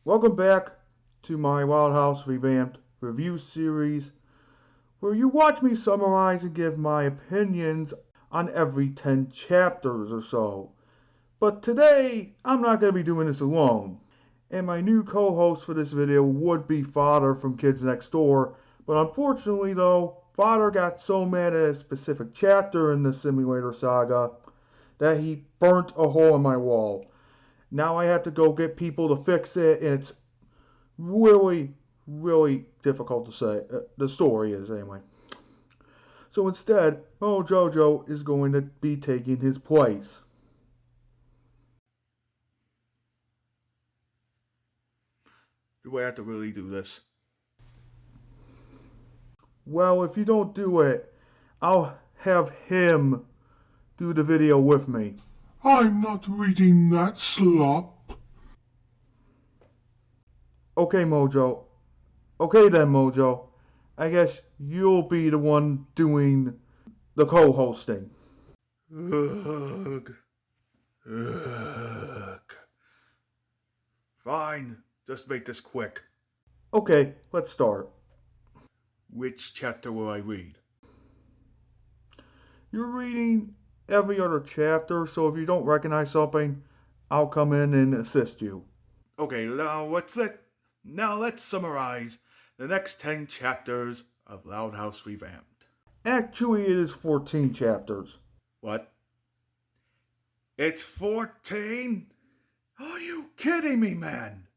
Welcome back to my Wild House Revamped review series, where you watch me summarize and give my opinions on every 10 chapters or so. But today, I'm not going to be doing this alone. And my new co-host for this video would be Fodder from Kids Next Door, but unfortunately though, Fodder got so mad at a specific chapter in the Simulator Saga that he burnt a hole in my wall. Now I have to go get people to fix it, and it's really difficult to say. The story is, anyway. So instead, Jojo is going to be taking his place. Do I have to really do this? Well, if you don't do it, I'll have him do the video with me. I'm not reading that slop. Okay, Mojo. Okay then, Mojo. I guess you'll be the one doing the co-hosting. Ugh. Fine. Just make this quick. Okay, let's start. Which chapter will I read? You're reading every other chapter, so if you don't recognize something, I'll come in and assist you. Okay, now let's summarize the next 10 chapters of Loud House Revamped. Actually, it is 14 chapters. What? It's 14? Are you kidding me, man?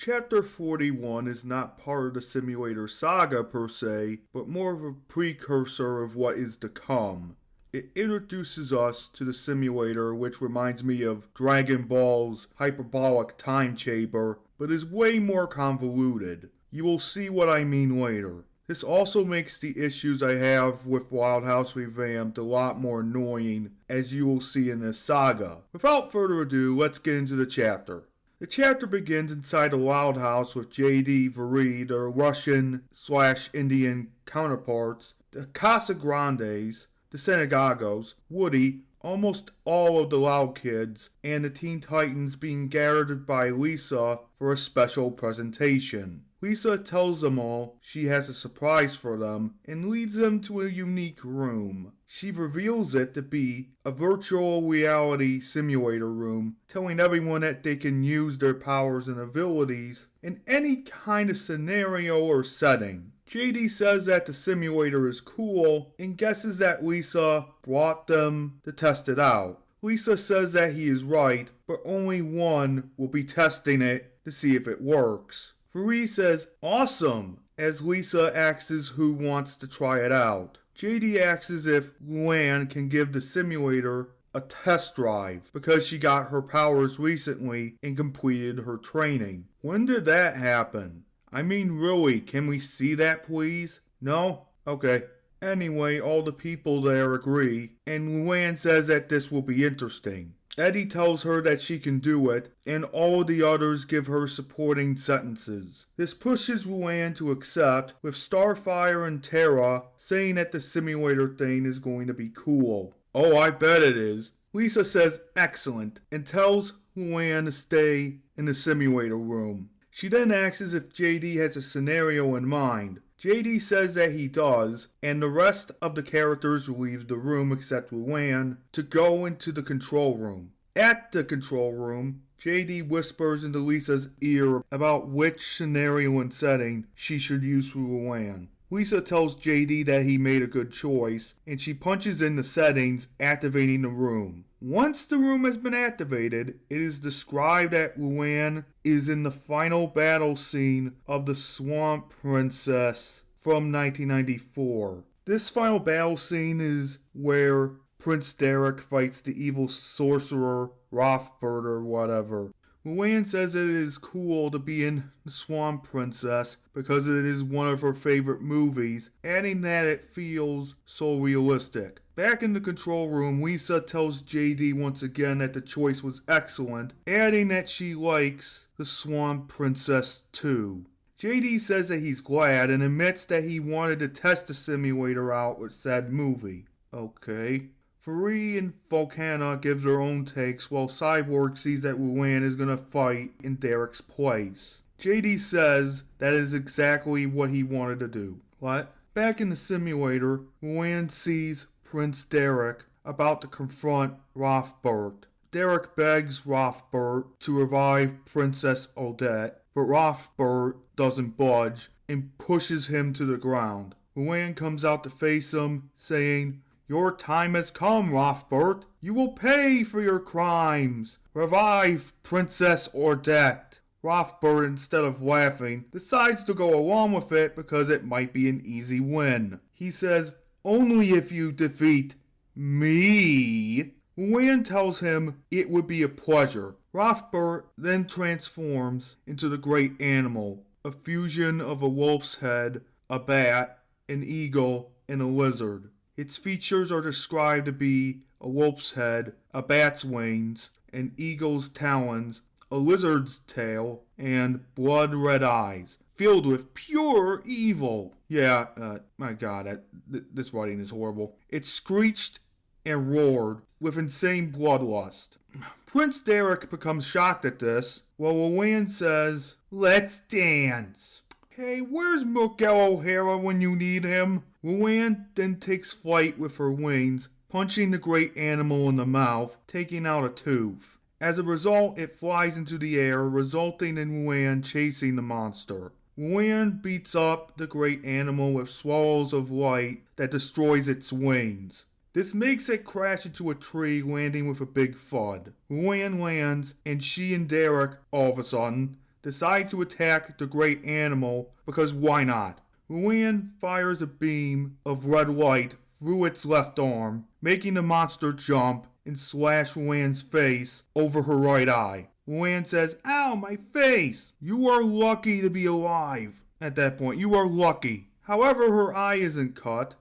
Chapter 41 is not part of the Simulator Saga per se, but more of a precursor of what is to come. It introduces us to the simulator, which reminds me of Dragon Ball's hyperbolic time chamber, but is way more convoluted. You will see what I mean later. This also makes the issues I have with Wild House Revamped a lot more annoying, as you will see in this saga. Without further ado, let's get into the chapter. The chapter begins inside a Wild House with J.D. Vareed, their Russian/Indian counterparts, the Casa Grandes, the Senegagos, Woody, almost all of the Loud Kids, and the Teen Titans being gathered by Lisa for a special presentation. Lisa tells them all she has a surprise for them and leads them to a unique room. She reveals it to be a virtual reality simulator room, telling everyone that they can use their powers and abilities in any kind of scenario or setting. JD says that the simulator is cool and guesses that Lisa brought them to test it out. Lisa says that he is right, but only one will be testing it to see if it works. Vareed says, "Awesome," as Lisa asks who wants to try it out. JD asks if Lana can give the simulator a test drive because she got her powers recently and completed her training. When did that happen? I mean, really, can we see that, please? No? Okay. Anyway, all the people there agree, and Luann says that this will be interesting. Eddie tells her that she can do it, and all the others give her supporting sentences. This pushes Luann to accept, with Starfire and Tara saying that the simulator thing is going to be cool. Oh, I bet it is. Lisa says excellent, and tells Luann to stay in the simulator room. She then asks if JD has a scenario in mind. JD says that he does, and the rest of the characters leave the room except Luann to go into the control room. At the control room, JD whispers into Lisa's ear about which scenario and setting she should use for Luann. Lisa tells JD that he made a good choice, and she punches in the settings, activating the room. Once the room has been activated, it is described that Luann is in the final battle scene of the Swamp Princess from 1994. This final battle scene is where Prince Derek fights the evil sorcerer Rothbard or whatever. Luann says it is cool to be in The Swamp Princess because it is one of her favorite movies, adding that it feels so realistic. Back in the control room, Lisa tells JD once again that the choice was excellent, adding that she likes The Swamp Princess too. JD says that he's glad and admits that he wanted to test the simulator out with said movie. Okay. Free and Volcana give their own takes while Cyborg sees that Luan is going to fight in Derek's place. JD says that is exactly what he wanted to do. What? Back in the simulator, Luan sees Prince Derek about to confront Rothbert. Derek begs Rothbert to revive Princess Odette, but Rothbert doesn't budge and pushes him to the ground. Luan comes out to face him, saying, "Your time has come, Rothbert. You will pay for your crimes. Revive Princess Odette." Rothbert, instead of laughing, decides to go along with it because it might be an easy win. He says, "Only if you defeat me." Luan tells him it would be a pleasure. Rothbert then transforms into the great animal, a fusion of a wolf's head, a bat, an eagle, and a lizard. Its features are described to be a wolf's head, a bat's wings, an eagle's talons, a lizard's tail, and blood-red eyes, filled with pure evil. My god, this writing is horrible. It screeched and roared with insane bloodlust. Prince Derek becomes shocked at this, while Luan says, "Let's dance." Hey, where's Miguel O'Hara when you need him? Luan then takes flight with her wings, punching the great animal in the mouth, taking out a tooth. As a result, it flies into the air, resulting in Luan chasing the monster. Luan beats up the great animal with swallows of light that destroys its wings. This makes it crash into a tree, landing with a big thud. Luan lands, and she and Derek, all of a sudden, decide to attack the great animal because why not? Luan fires a beam of red light through its left arm, making the monster jump and slash Luan's face over her right eye. Luan says, "Ow, my face! You are lucky to be alive." At that point, you are lucky. However, her eye isn't cut.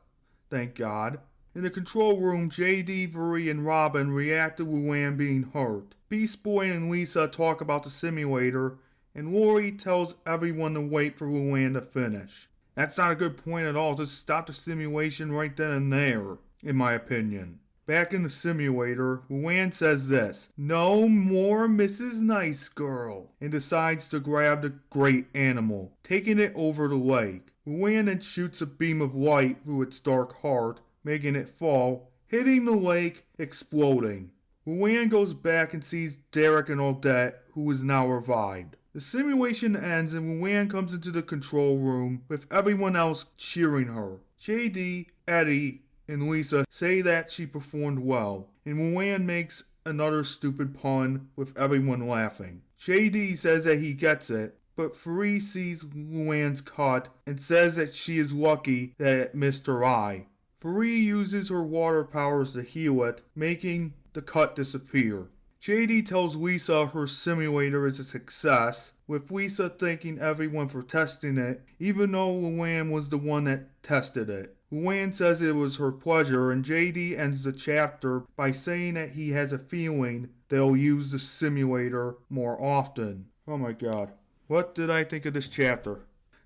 Thank God. In the control room, JD, Vuri, and Robin react to Luan being hurt. Beast Boy and Lisa talk about the simulator, and Lori tells everyone to wait for Luan to finish. That's not a good point at all. Just stop the simulation right then and there, in my opinion. Back in the simulator, Luan says this, "No more Mrs. Nice Girl," and decides to grab the great animal, taking it over the lake. Luan then shoots a beam of light through its dark heart, making it fall, hitting the lake, exploding. Luan goes back and sees Derek and Odette, who is now revived. The simulation ends and Luan comes into the control room with everyone else cheering her. JD, Eddie, and Lisa say that she performed well, and Luan makes another stupid pun with everyone laughing. JD says that he gets it, but Free sees Luan's cut and says that she is lucky that it missed her eye. Free uses her water powers to heal it, making the cut disappear. JD tells Lisa her simulator is a success, with Lisa thanking everyone for testing it, even though Luan was the one that tested it. Luan says it was her pleasure, and JD ends the chapter by saying that he has a feeling they'll use the simulator more often. Oh my god. What did I think of this chapter?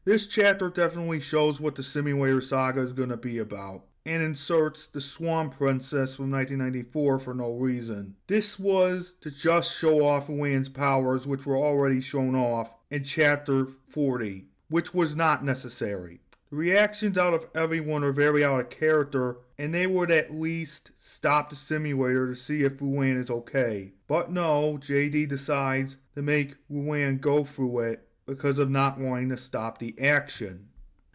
This chapter definitely shows what the Simulator Saga is going to be about, and inserts the Swan Princess from 1994 for no reason. This was to just show off Luan's powers, which were already shown off in Chapter 40, which was not necessary. The reactions out of everyone are very out of character, and they would at least stop the simulator to see if Luan is okay. But no, JD decides to make Luan go through it because of not wanting to stop the action.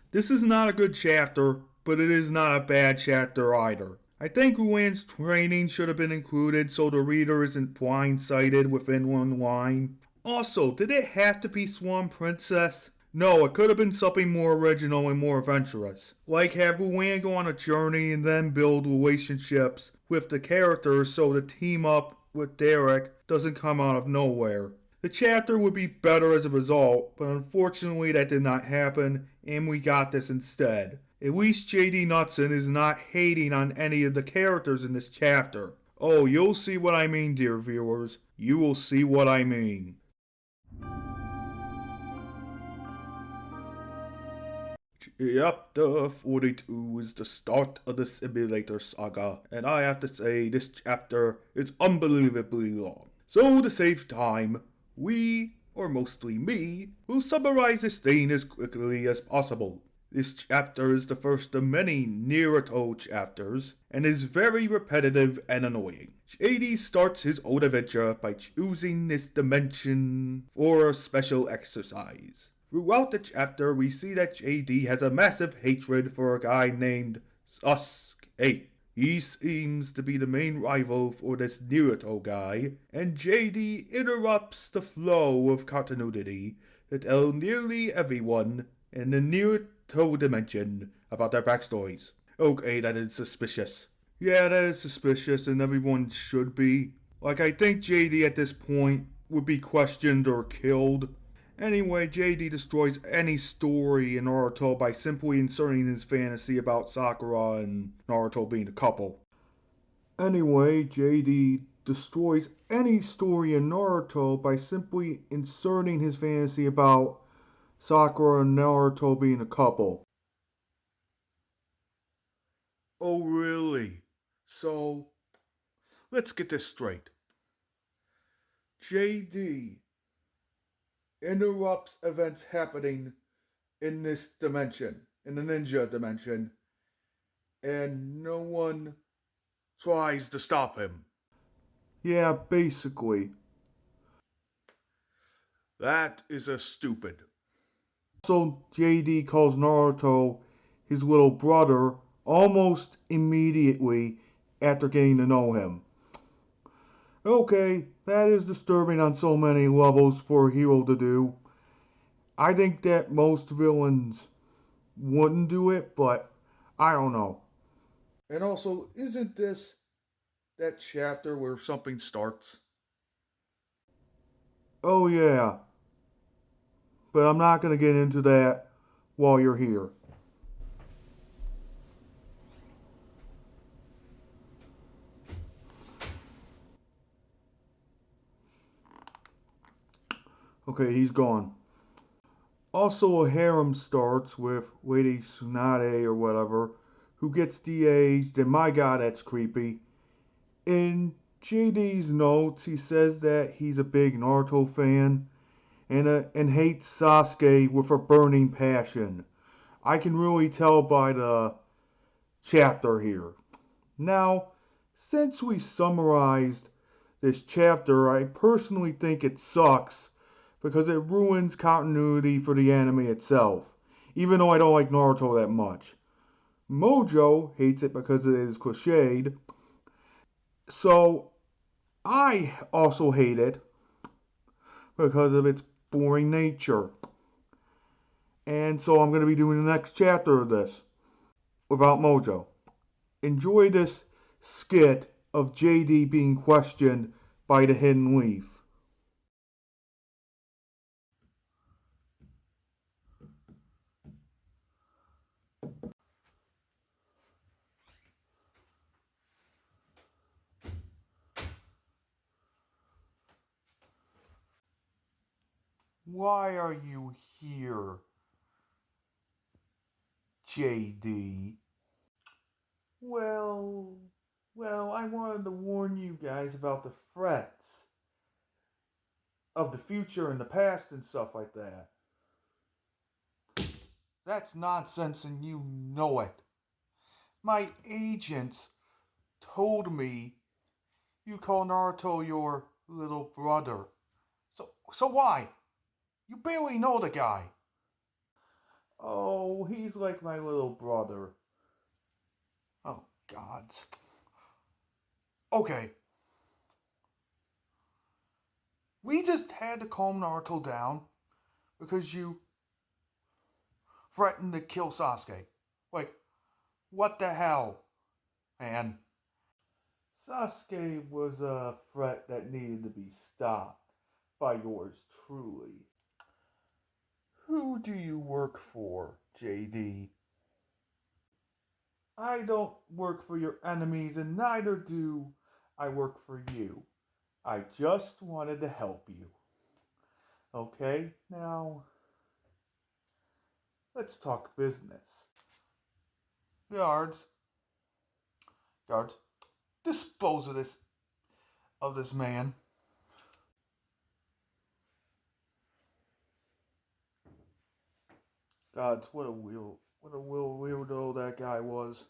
This is not a good chapter, but it is not a bad chapter either. I think Luan's training should have been included so the reader isn't blindsided within one line. Also, did it have to be Swan Princess? No, it could have been something more original and more adventurous. Like have Luan go on a journey and then build relationships with the characters so the team up with Derek doesn't come out of nowhere. The chapter would be better as a result, but unfortunately that did not happen, and we got this instead. At least JD Knudson is not hating on any of the characters in this chapter. Oh, you'll see what I mean, dear viewers. You will see what I mean. Chapter 42 is the start of the Simulator Saga, and I have to say this chapter is unbelievably long. So to save time, we, or mostly me, will summarize this thing as quickly as possible. This chapter is the first of many Naruto chapters, and is very repetitive and annoying. JD starts his own adventure by choosing this dimension for a special exercise. Throughout the chapter, we see that JD has a massive hatred for a guy named Sasuke. He seems to be the main rival for this Naruto guy, and JD interrupts the flow of continuity to tell nearly everyone in the Naruto dimension about their backstories. Okay, that is suspicious. Yeah, that is suspicious, and everyone should be. Like, I think JD at this point would be questioned or killed. Anyway, JD destroys any story in Naruto by simply inserting his fantasy about Sakura and Naruto being a couple. Anyway, JD destroys any story in Naruto by simply inserting his fantasy about Sakura and Naruto being a couple. Oh, really? So, let's get this straight. JD interrupts events happening in this dimension, in the ninja dimension, and no one tries to stop him. Yeah, basically. That is a stupid. So JD calls Naruto his little brother almost immediately after getting to know him. Okay, that is disturbing on so many levels for a hero to do. I think that most villains wouldn't do it, but I don't know. And also, isn't this that chapter where something starts? Oh, yeah. But I'm not going to get into that while you're here. Okay, he's gone. Also, a harem starts with Lady Tsunade or whatever, who gets de-aged, and my god, that's creepy. In JD's notes, he says that he's a big Naruto fan and hates Sasuke with a burning passion. I can really tell by the chapter here. Now, since we summarized this chapter, I personally think it sucks because it ruins continuity for the anime itself, even though I don't like Naruto that much. Mojo hates it because it is cliched, so I also hate it because of its boring nature. And so I'm going to be doing the next chapter of this without Mojo. Enjoy this skit of JD being questioned by the Hidden Leaf. Why are you here, JD? Well, I wanted to warn you guys about the threats of the future and the past and stuff like that. That's nonsense and you know it. My agents told me you call Naruto your little brother. So why? You barely know the guy. Oh, he's like my little brother. Oh, God. Okay. We just had to calm Naruto down because you threatened to kill Sasuke. Like, what the hell, man? Sasuke was a threat that needed to be stopped by yours truly. Who do you work for, JD? I don't work for your enemies, and neither do I work for you. I just wanted to help you. Okay, now Let's talk business. Guards, guards, dispose of this man. Gods, what a weirdo that guy was.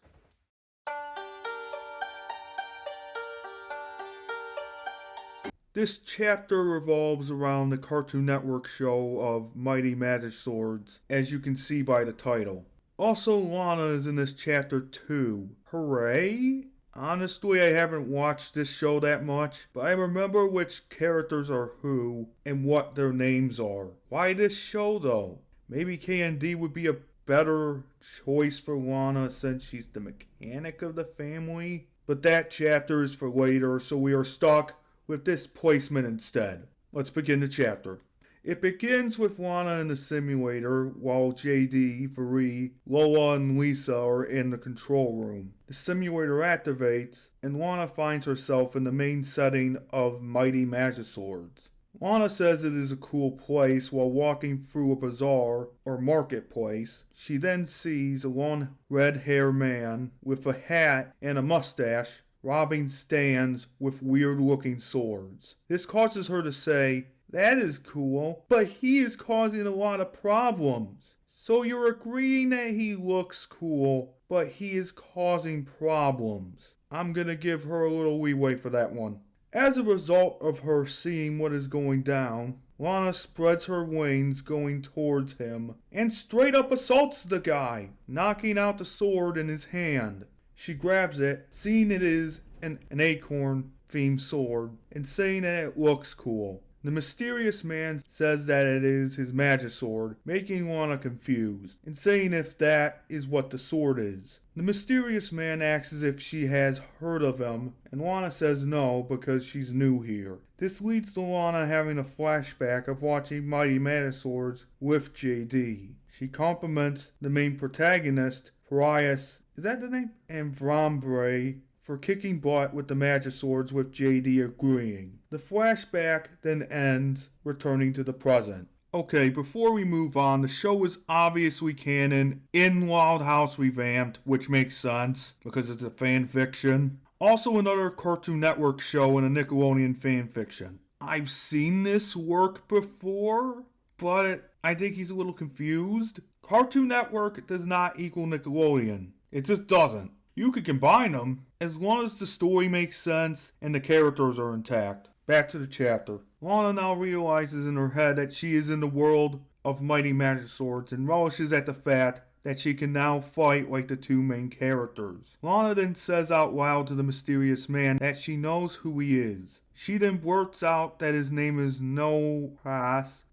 This chapter revolves around the Cartoon Network show of Mighty Magiswords, as you can see by the title. Also, Lana is in this chapter too. Hooray! Honestly, I haven't watched this show that much, but I remember which characters are who and what their names are. Why this show though? Maybe K&D would be a better choice for Lana since she's the mechanic of the family? But that chapter is for later, so we are stuck with this placement instead. Let's begin the chapter. It begins with Lana in the simulator while JD, Viri, Lola, and Lisa are in the control room. The simulator activates, and Lana finds herself in the main setting of Mighty Magiswords. Lana says it is a cool place while walking through a bazaar or marketplace. She then sees a long red-haired man with a hat and a mustache robbing stands with weird-looking swords. This causes her to say, "That is cool, but he is causing a lot of problems." So you're agreeing that he looks cool, but he is causing problems. I'm gonna give her a little leeway for that one. As a result of her seeing what is going down, Lana spreads her wings going towards him and straight up assaults the guy, knocking out the sword in his hand. She grabs it, seeing it is an acorn-themed sword, and saying that it looks cool. The mysterious man says that it is his Magisword, making Lana confused, and saying if that is what the sword is. The mysterious man asks as if she has heard of him, and Lana says no because she's new here. This leads to Lana having a flashback of watching Mighty Magiswords with JD. She compliments the main protagonist, Patrikios, is that the name? And Revamped for kicking butt with the Magiswords with JD agreeing. The flashback then ends, returning to the present. Okay, before we move on, the show is obviously canon in Wild House Revamped, which makes sense because it's a fan fiction. Also another Cartoon Network show and a Nickelodeon fan fiction. I've seen this work before, but I think he's a little confused. Cartoon Network does not equal Nickelodeon. It just doesn't. You could combine them as long as the story makes sense and the characters are intact. Back to the chapter. Lana now realizes in her head that she is in the world of Mighty Magiswords and relishes at the fact that she can now fight like the two main characters. Lana then says out loud to the mysterious man that she knows who he is. She then blurts out that his name is Patrikios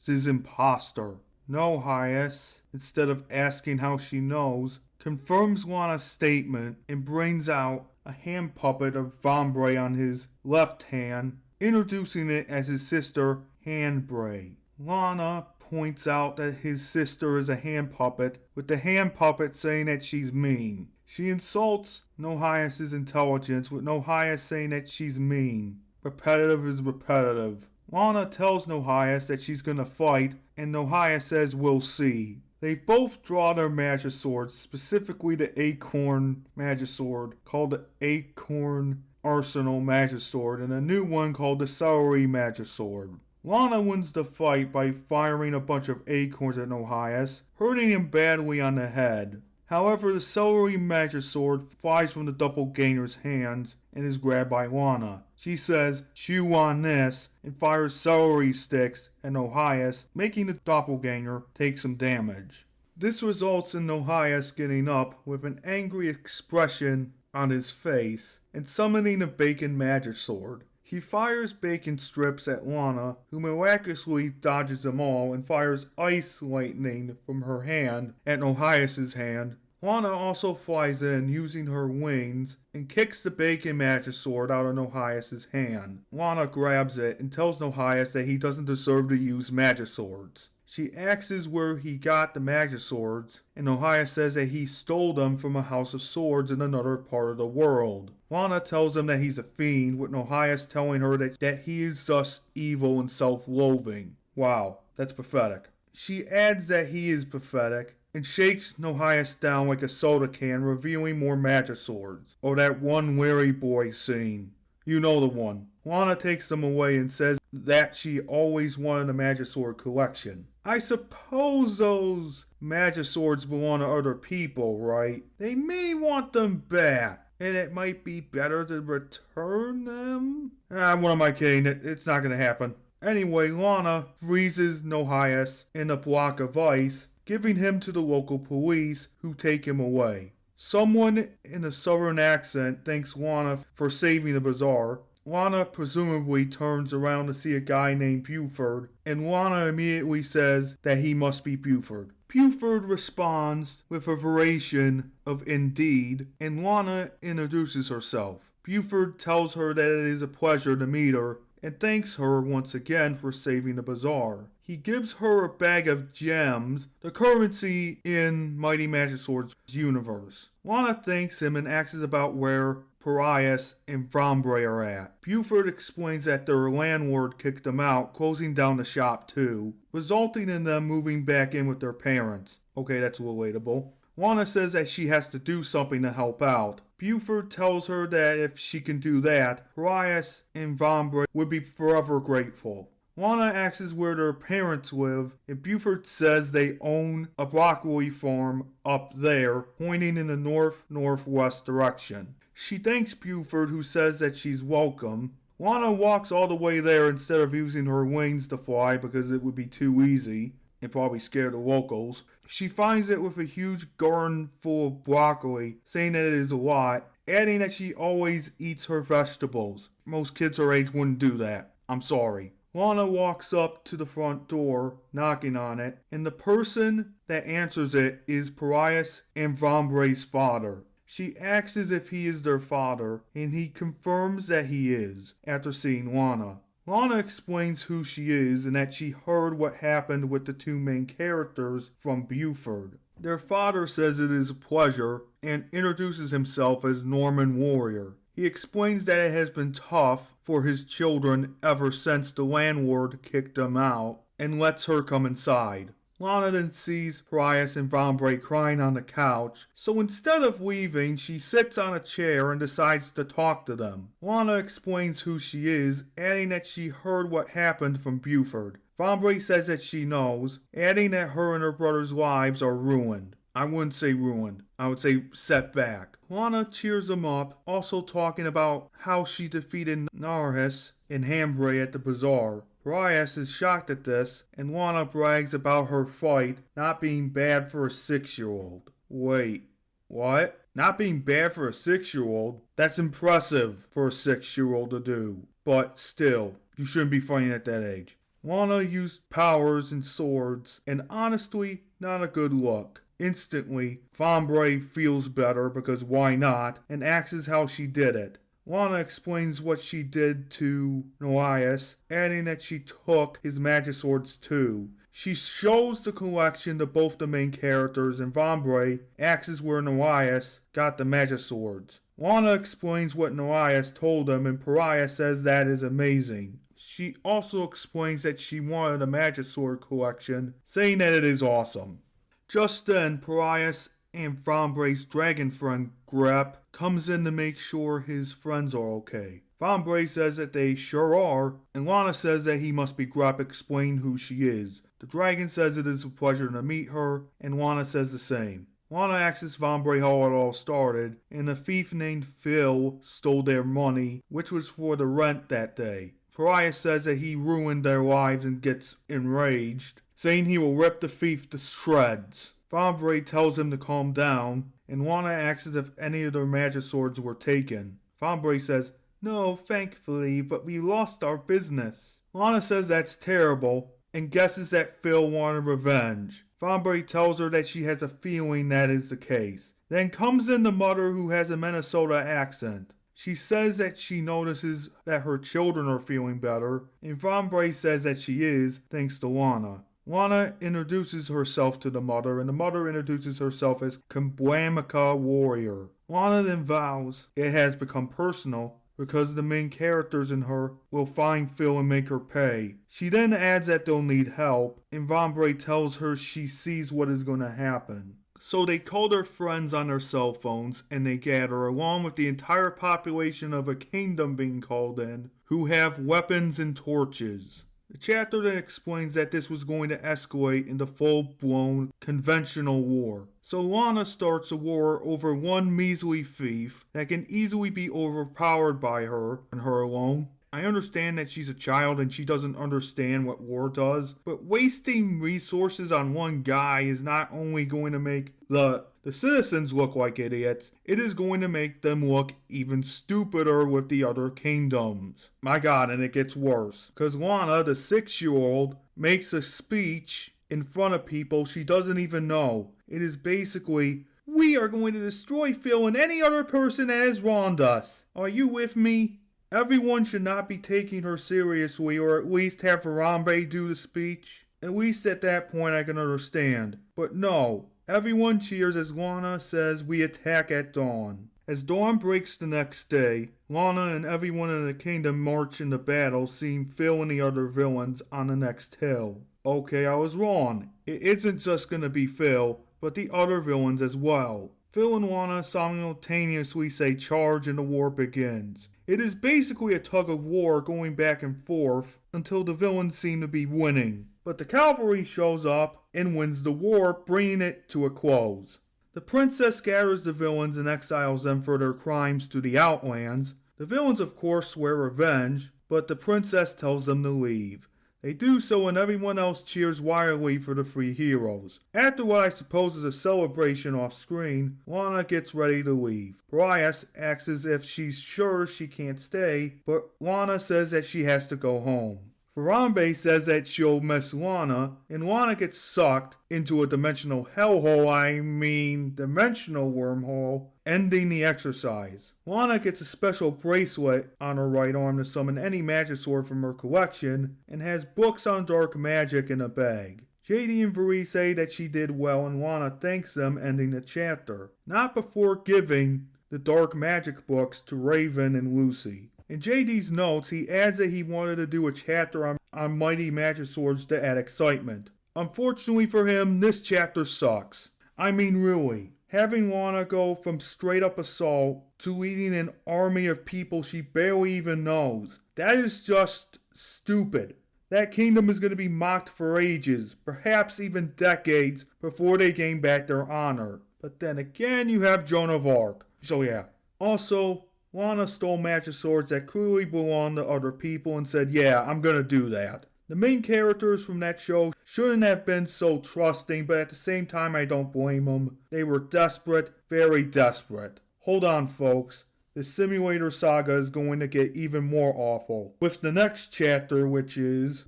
is imposter. Patrikios, instead of asking how she knows, confirms Lana's statement and brings out a hand puppet of Vombre on his left hand, introducing it as his sister, Handbray. Lana points out that his sister is a hand puppet, with the hand puppet saying that she's mean. She insults Patrikios' intelligence, with Patrikios saying that she's mean. Repetitive is repetitive. Lana tells Patrikios that she's gonna fight, and Patrikios says we'll see. They both draw their Magiswords, specifically the Acorn Magisword, called the Acorn Arsenal Magisword, and a new one called the Celery Magisword. Lana wins the fight by firing a bunch of acorns at Patrikios, hurting him badly on the head. However, the Celery Magisword flies from the doppelganger's hands and is grabbed by Lana. She says, "Chew on this," and fires celery sticks at Patrikios, making the doppelganger take some damage. This results in Patrikios getting up with an angry expression on his face and summoning a bacon Magisword. He fires bacon strips at Lana, who miraculously dodges them all and fires ice lightning from her hand at Patrikios' hand. Lana also flies in using her wings and kicks the bacon Magisword out of Patrikios' hand. Lana grabs it and tells Patrikios that he doesn't deserve to use Magiswords. She asks where he got the Magiswords, and Patrikios says that he stole them from a house of swords in another part of the world. Lana tells him that he's a fiend, with Patrikios telling her that he is just evil and self-loathing. Wow, that's pathetic. She adds that he is pathetic and shakes Nohias down like a soda can, revealing more Magiswords. Oh, that one wary boy scene. You know the one. Lana takes them away and says that she always wanted a Magisword collection. I suppose those Magiswords belong to other people, right? They may want them back, and it might be better to return them? What am I kidding? It's not gonna happen. Anyway, Lana freezes Nohias in a block of ice, giving him to the local police, who take him away. Someone in a southern accent thanks Lana for saving the bazaar. Lana presumably turns around to see a guy named Buford, and Lana immediately says that he must be Buford. Buford responds with a variation of indeed, and Lana introduces herself. Buford tells her that it is a pleasure to meet her, and thanks her once again for saving the bazaar. He gives her a bag of gems, the currency in Mighty Magiswords universe. Lana thanks him and asks about where Patrikios and Vombre are at. Buford explains that their landlord kicked them out, closing down the shop too, resulting in them moving back in with their parents. Okay, that's relatable. Lana says that she has to do something to help out. Buford tells her that if she can do that, Patrikios and Vombre would be forever grateful. Lana asks where their parents live, and Buford says they own a broccoli farm up there, pointing in the north-northwest direction. She thanks Buford, who says that she's welcome. Lana walks all the way there instead of using her wings to fly because it would be too easy and probably scare the locals. She finds it with a huge garden full of broccoli, saying that it is a lot, adding that she always eats her vegetables. Most kids her age wouldn't do that. I'm sorry. Lana walks up to the front door, knocking on it, and the person that answers it is Patrikios and Vombre's father. She asks if he is their father, and he confirms that he is, after seeing Lana. Lana explains who she is and that she heard what happened with the two main characters from Buford. Their father says it is a pleasure and introduces himself as Norman Warrior. He explains that it has been tough for his children ever since the landlord kicked them out and lets her come inside. Lana then sees Patrikios and Vombre crying on the couch, so instead of leaving, she sits on a chair and decides to talk to them. Lana explains who she is, adding that she heard what happened from Buford. Vombre says that she knows, adding that her and her brother's lives are ruined. I wouldn't say ruined, I would say set back. Lana cheers them up, also talking about how she defeated Narhis and Hambre at the bazaar. Patrikios is shocked at this, and Lana brags about her fight not being bad for a 6-year-old. Wait, what? Not being bad for a 6-year-old? That's impressive for a 6-year-old to do. But still, you shouldn't be fighting at that age. Lana used powers and swords, and honestly, not a good look. Instantly, Vombre feels better because why not, and asks how she did it. Lana explains what she did to Nohias, adding that she took his Magiswords too. She shows the collection to both the main characters, and Vombre asks where Nohias got the Magiswords. Lana explains what Nohias told him, and Patrikios says that is amazing. She also explains that she wanted a Magisword collection, saying that it is awesome. Just then, Patrikios and Vombre's dragon friend, Grep, comes in to make sure his friends are okay. Vombre says that they sure are, and Lana says that he must be Grep, explain who she is. The dragon says it is a pleasure to meet her, and Lana says the same. Lana asks Vombre how it all started, and a thief named Phil stole their money, which was for the rent that day. Patrikios says that he ruined their lives and gets enraged, saying he will rip the thief to shreds. Vombre tells him to calm down, and Lana asks if any of their Magiswords were taken. Vombre says, "No, thankfully, but we lost our business." Lana says that's terrible, and guesses that Phil wanted revenge. Vombre tells her that she has a feeling that is the case. Then comes in the mother, who has a Minnesota accent. She says that she notices that her children are feeling better, and Vombre says that she is, thanks to Lana. Lana introduces herself to the mother, and the mother introduces herself as Kambwamika Warrior. Lana then vows it has become personal, because the main characters in her will find Phil and make her pay. She then adds that they'll need help, and Vombre tells her she sees what is going to happen. So they call their friends on their cell phones and they gather along with the entire population of a kingdom being called in who have weapons and torches. The chapter then explains that this was going to escalate into full-blown conventional war. So Lana starts a war over one measly thief that can easily be overpowered by her and her alone. I understand that she's a child and she doesn't understand what war does, but wasting resources on one guy is not only going to make the citizens look like idiots, it is going to make them look even stupider with the other kingdoms. My god, and it gets worse. Because Lana, the 6-year-old, makes a speech in front of people she doesn't even know. It is basically, "We are going to destroy Phil and any other person that has wronged us. Are you with me?" Everyone should not be taking her seriously, or at least have Harambe do the speech. At least at that point I can understand. But no, everyone cheers as Lana says we attack at dawn. As dawn breaks the next day, Lana and everyone in the kingdom march into battle, seeing Phil and the other villains on the next hill. Okay, I was wrong. It isn't just gonna be Phil, but the other villains as well. Phil and Lana simultaneously say charge and the war begins. It is basically a tug of war going back and forth until the villains seem to be winning. But the cavalry shows up and wins the war, bringing it to a close. The princess scatters the villains and exiles them for their crimes to the Outlands. The villains of course swear revenge, but the princess tells them to leave. They do so and everyone else cheers wildly for the three heroes. After what I suppose is a celebration off screen, Lana gets ready to leave. Patrikios asks as if she's sure she can't stay, but Lana says that she has to go home. Harambe says that she'll miss Lana, and Lana gets sucked into a dimensional dimensional wormhole, ending the exercise. Lana gets a special bracelet on her right arm to summon any Magisword from her collection, and has books on dark magic in a bag. JD and Viri say that she did well and Lana thanks them, ending the chapter. Not before giving the dark magic books to Raven and Lucy. In JD's notes, he adds that he wanted to do a chapter on Mighty Magiswords to add excitement. Unfortunately for him, this chapter sucks. I mean really. Having Lana go from straight up assault to leading an army of people she barely even knows. That is just stupid. That kingdom is going to be mocked for ages, perhaps even decades, before they gain back their honor. But then again, you have Joan of Arc. So yeah. Also, Lana stole Magiswords that clearly belonged to other people and said, yeah, I'm gonna do that. The main characters from that show shouldn't have been so trusting, but at the same time I don't blame them. They were desperate, very desperate. Hold on folks, the Simulator Saga is going to get even more awful. With the next chapter, which is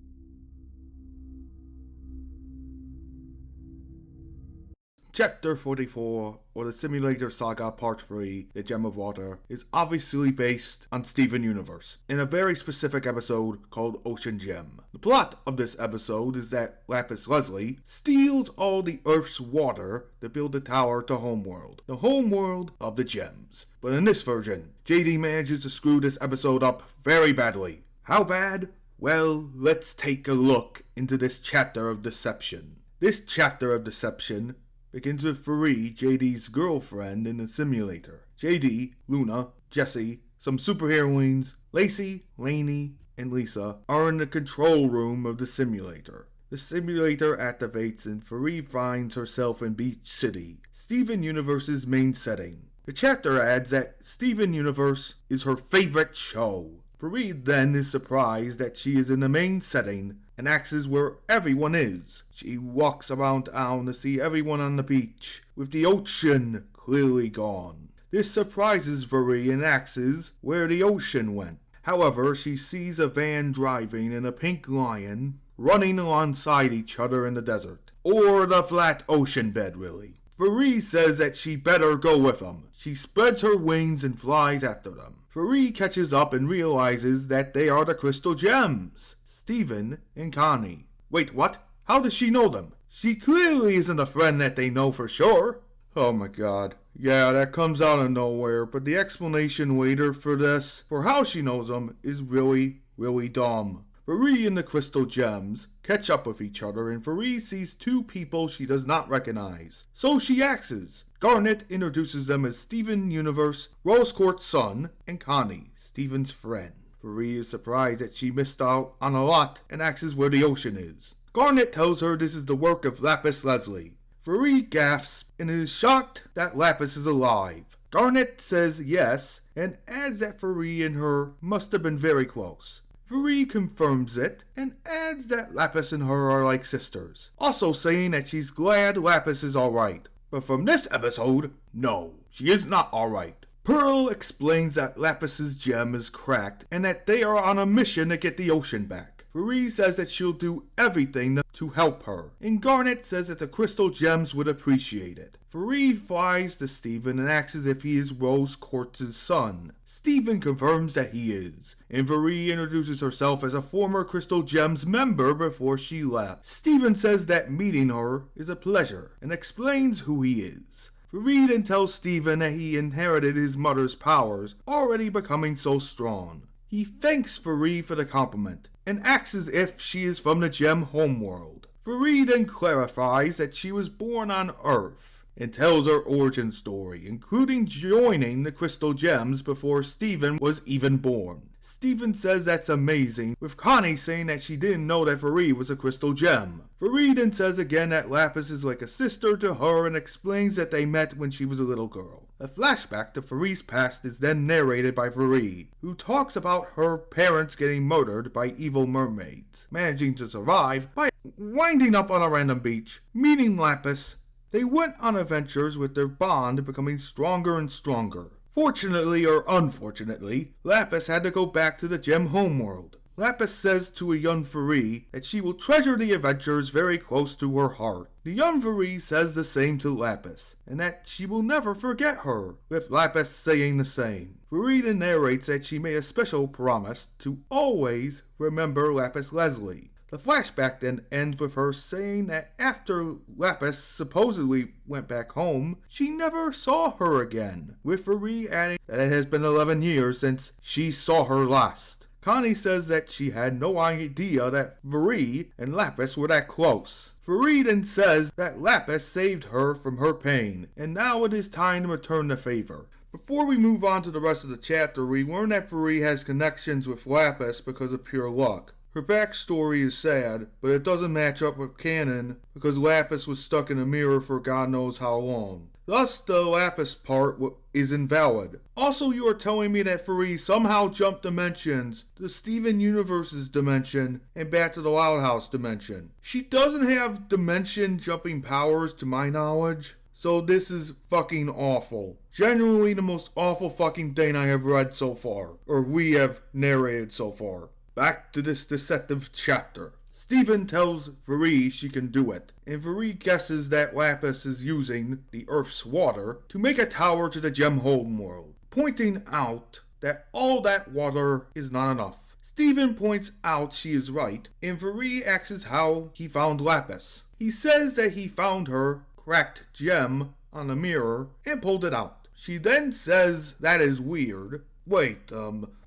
Chapter 44, or the Simulator Saga Part 3, The Gem of Water, is obviously based on Steven Universe, in a very specific episode called Ocean Gem. The plot of this episode is that Lapis Lazuli steals all the Earth's water to build a tower to Homeworld, the homeworld of the gems. But in this version, JD manages to screw this episode up very badly. How bad? Well, let's take a look into this chapter of deception. This chapter of deception begins with Viri, JD's girlfriend in the simulator. JD, Luna, Jessie, some superheroines, Lacey, Lainey, and Lisa are in the control room of the simulator. The simulator activates and Viri finds herself in Beach City, Steven Universe's main setting. The chapter adds that Steven Universe is her favorite show. Viri then is surprised that she is in the main setting and asks where everyone is. She walks around town to see everyone on the beach, with the ocean clearly gone. This surprises Viri and asks where the ocean went. However, she sees a van driving and a pink lion running alongside each other in the desert. Or the flat ocean bed, really. Viri says that she better go with them. She spreads her wings and flies after them. Viri catches up and realizes that they are the crystal gems, Steven and Connie. Wait, what? How does she know them? She clearly isn't a friend that they know for sure. Oh my god. Yeah, that comes out of nowhere, but the explanation later for how she knows them, is really, really dumb. Varee and the crystal gems catch up with each other, and Varee sees two people she does not recognize. So she axes. Garnet introduces them as Steven Universe, Rose Quartz's son, and Connie, Steven's friend. Varee is surprised that she missed out on a lot and asks where the ocean is. Garnet tells her this is the work of Lapis Lazuli. Varee gasps and is shocked that Lapis is alive. Garnet says yes and adds that Varee and her must have been very close. Varee confirms it and adds that Lapis and her are like sisters, also saying that she's glad Lapis is alright. But from this episode, no, she is not alright. Pearl explains that Lapis's gem is cracked and that they are on a mission to get the ocean back. Varee says that she'll do everything to help her, and Garnet says that the crystal gems would appreciate it. Varee flies to Steven and asks if he is Rose Quartz's son. Steven confirms that he is, and Varee introduces herself as a former Crystal Gems member before she left. Steven says that meeting her is a pleasure, and explains who he is. Varee then tells Steven that he inherited his mother's powers, already becoming so strong. He thanks Varee for the compliment, and asks if she is from the Gem homeworld. Varee then clarifies that she was born on Earth, and tells her origin story, including joining the Crystal Gems before Steven was even born. Steven says that's amazing, with Connie saying that she didn't know that Varee was a Crystal Gem. Varee then says again that Lapis is like a sister to her and explains that they met when she was a little girl. A flashback to Varee's past is then narrated by Varee, who talks about her parents getting murdered by evil mermaids, managing to survive by winding up on a random beach, meeting Lapis. They went on adventures with their bond becoming stronger and stronger. Fortunately or unfortunately, Lapis had to go back to the Gem homeworld. Lapis says to a young Varee that she will treasure the adventures very close to her heart. The young Varee says the same to Lapis, and that she will never forget her, with Lapis saying the same. Varee then narrates that she made a special promise to always remember Lapis Lazuli. The flashback then ends with her saying that after Lapis supposedly went back home, she never saw her again, with Varee adding that it has been 11 years since she saw her last. Connie says that she had no idea that Varee and Lapis were that close. Varee then says that Lapis saved her from her pain, and now it is time to return the favor. Before we move on to the rest of the chapter, we learn that Varee has connections with Lapis because of pure luck. Her backstory is sad, but it doesn't match up with canon because Lapis was stuck in a mirror for God knows how long. Thus, the Lapis part is invalid. Also, you are telling me that Varee somehow jumped dimensions to Steven Universe's dimension and back to the Loud House dimension. She doesn't have dimension jumping powers to my knowledge, so this is fucking awful. Genuinely the most awful fucking thing I have read so far, or we have narrated so far. Back to this deceptive chapter. Steven tells Varee she can do it, and Varee guesses that Lapis is using the Earth's water to make a tower to the Gem homeworld, pointing out that all that water is not enough. Steven points out she is right, and Varee asks how he found Lapis. He says that he found her cracked gem on a mirror and pulled it out. She then says that is weird. Wait,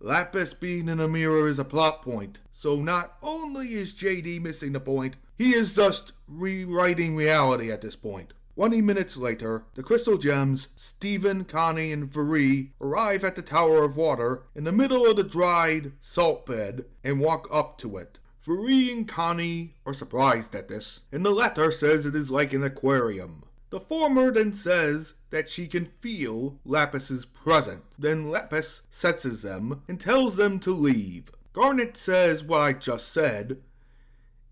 Lapis being in a mirror is a plot point. So not only is JD missing the point, he is just rewriting reality at this point. 20 minutes later, the Crystal Gems, Steven, Connie, and Varee arrive at the Tower of Water in the middle of the dried salt bed and walk up to it. Varee and Connie are surprised at this, and the latter says it is like an aquarium. The former then says that she can feel Lapis's presence. Then Lapis senses them and tells them to leave. Garnet says what I just said,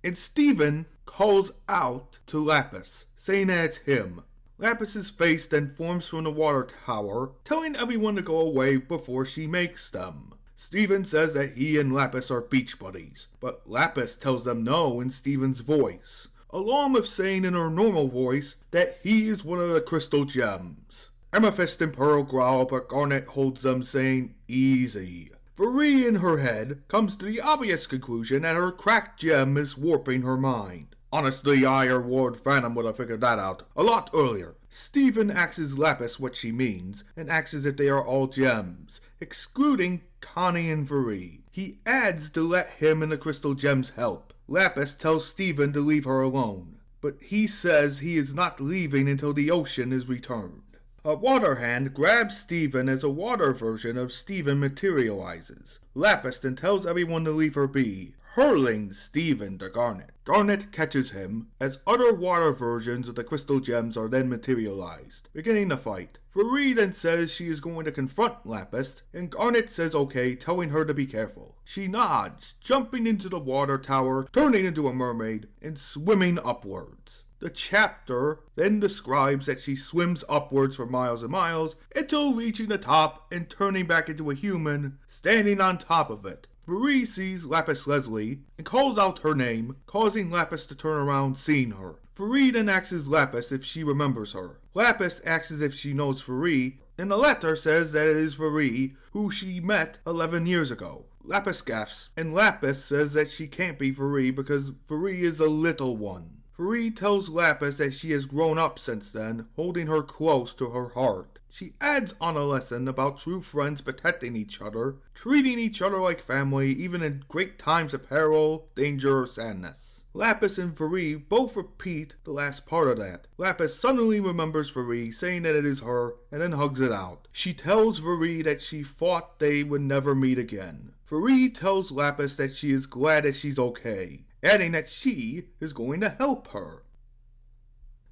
and Steven calls out to Lapis, saying that it's him. Lapis's face then forms from the water tower, telling everyone to go away before she makes them. Steven says that he and Lapis are beach buddies, but Lapis tells them no in Steven's voice, along with saying in her normal voice that he is one of the Crystal Gems. Amethyst and Pearl growl, but Garnet holds them, saying, easy. Varee in her head comes to the obvious conclusion that her cracked gem is warping her mind. Honestly, I or Ward Phantom would have figured that out a lot earlier. Steven asks Lapis what she means, and asks if they are all gems, excluding Connie and Viri. He adds to let him and the crystal gems help. Lapis tells Steven to leave her alone, but he says he is not leaving until the ocean is returned. A water hand grabs Steven as a water version of Steven materializes. Lapis then tells everyone to leave her be, hurling Steven to Garnet. Garnet catches him, as other water versions of the crystal gems are then materialized, beginning the fight. Viri then says she is going to confront Lapis, and Garnet says okay, telling her to be careful. She nods, jumping into the water tower, turning into a mermaid, and swimming upwards. The chapter then describes that she swims upwards for miles and miles until reaching the top and turning back into a human, standing on top of it. Viri sees Lapis Lazuli and calls out her name, causing Lapis to turn around seeing her. Viri then asks Lapis if she remembers her. Lapis asks if she knows Viri, and the letter says that it is Viri, who she met 11 years ago. Lapis gasps, and Lapis says that she can't be Viri because Viri is a little one. Viri tells Lapis that she has grown up since then, holding her close to her heart. She adds on a lesson about true friends protecting each other, treating each other like family even in great times of peril, danger, or sadness. Lapis and Viri both repeat the last part of that. Lapis suddenly remembers Viri, saying that it is her, and then hugs it out. She tells Viri that she thought they would never meet again. Viri tells Lapis that she is glad that she's okay, adding that she is going to help her.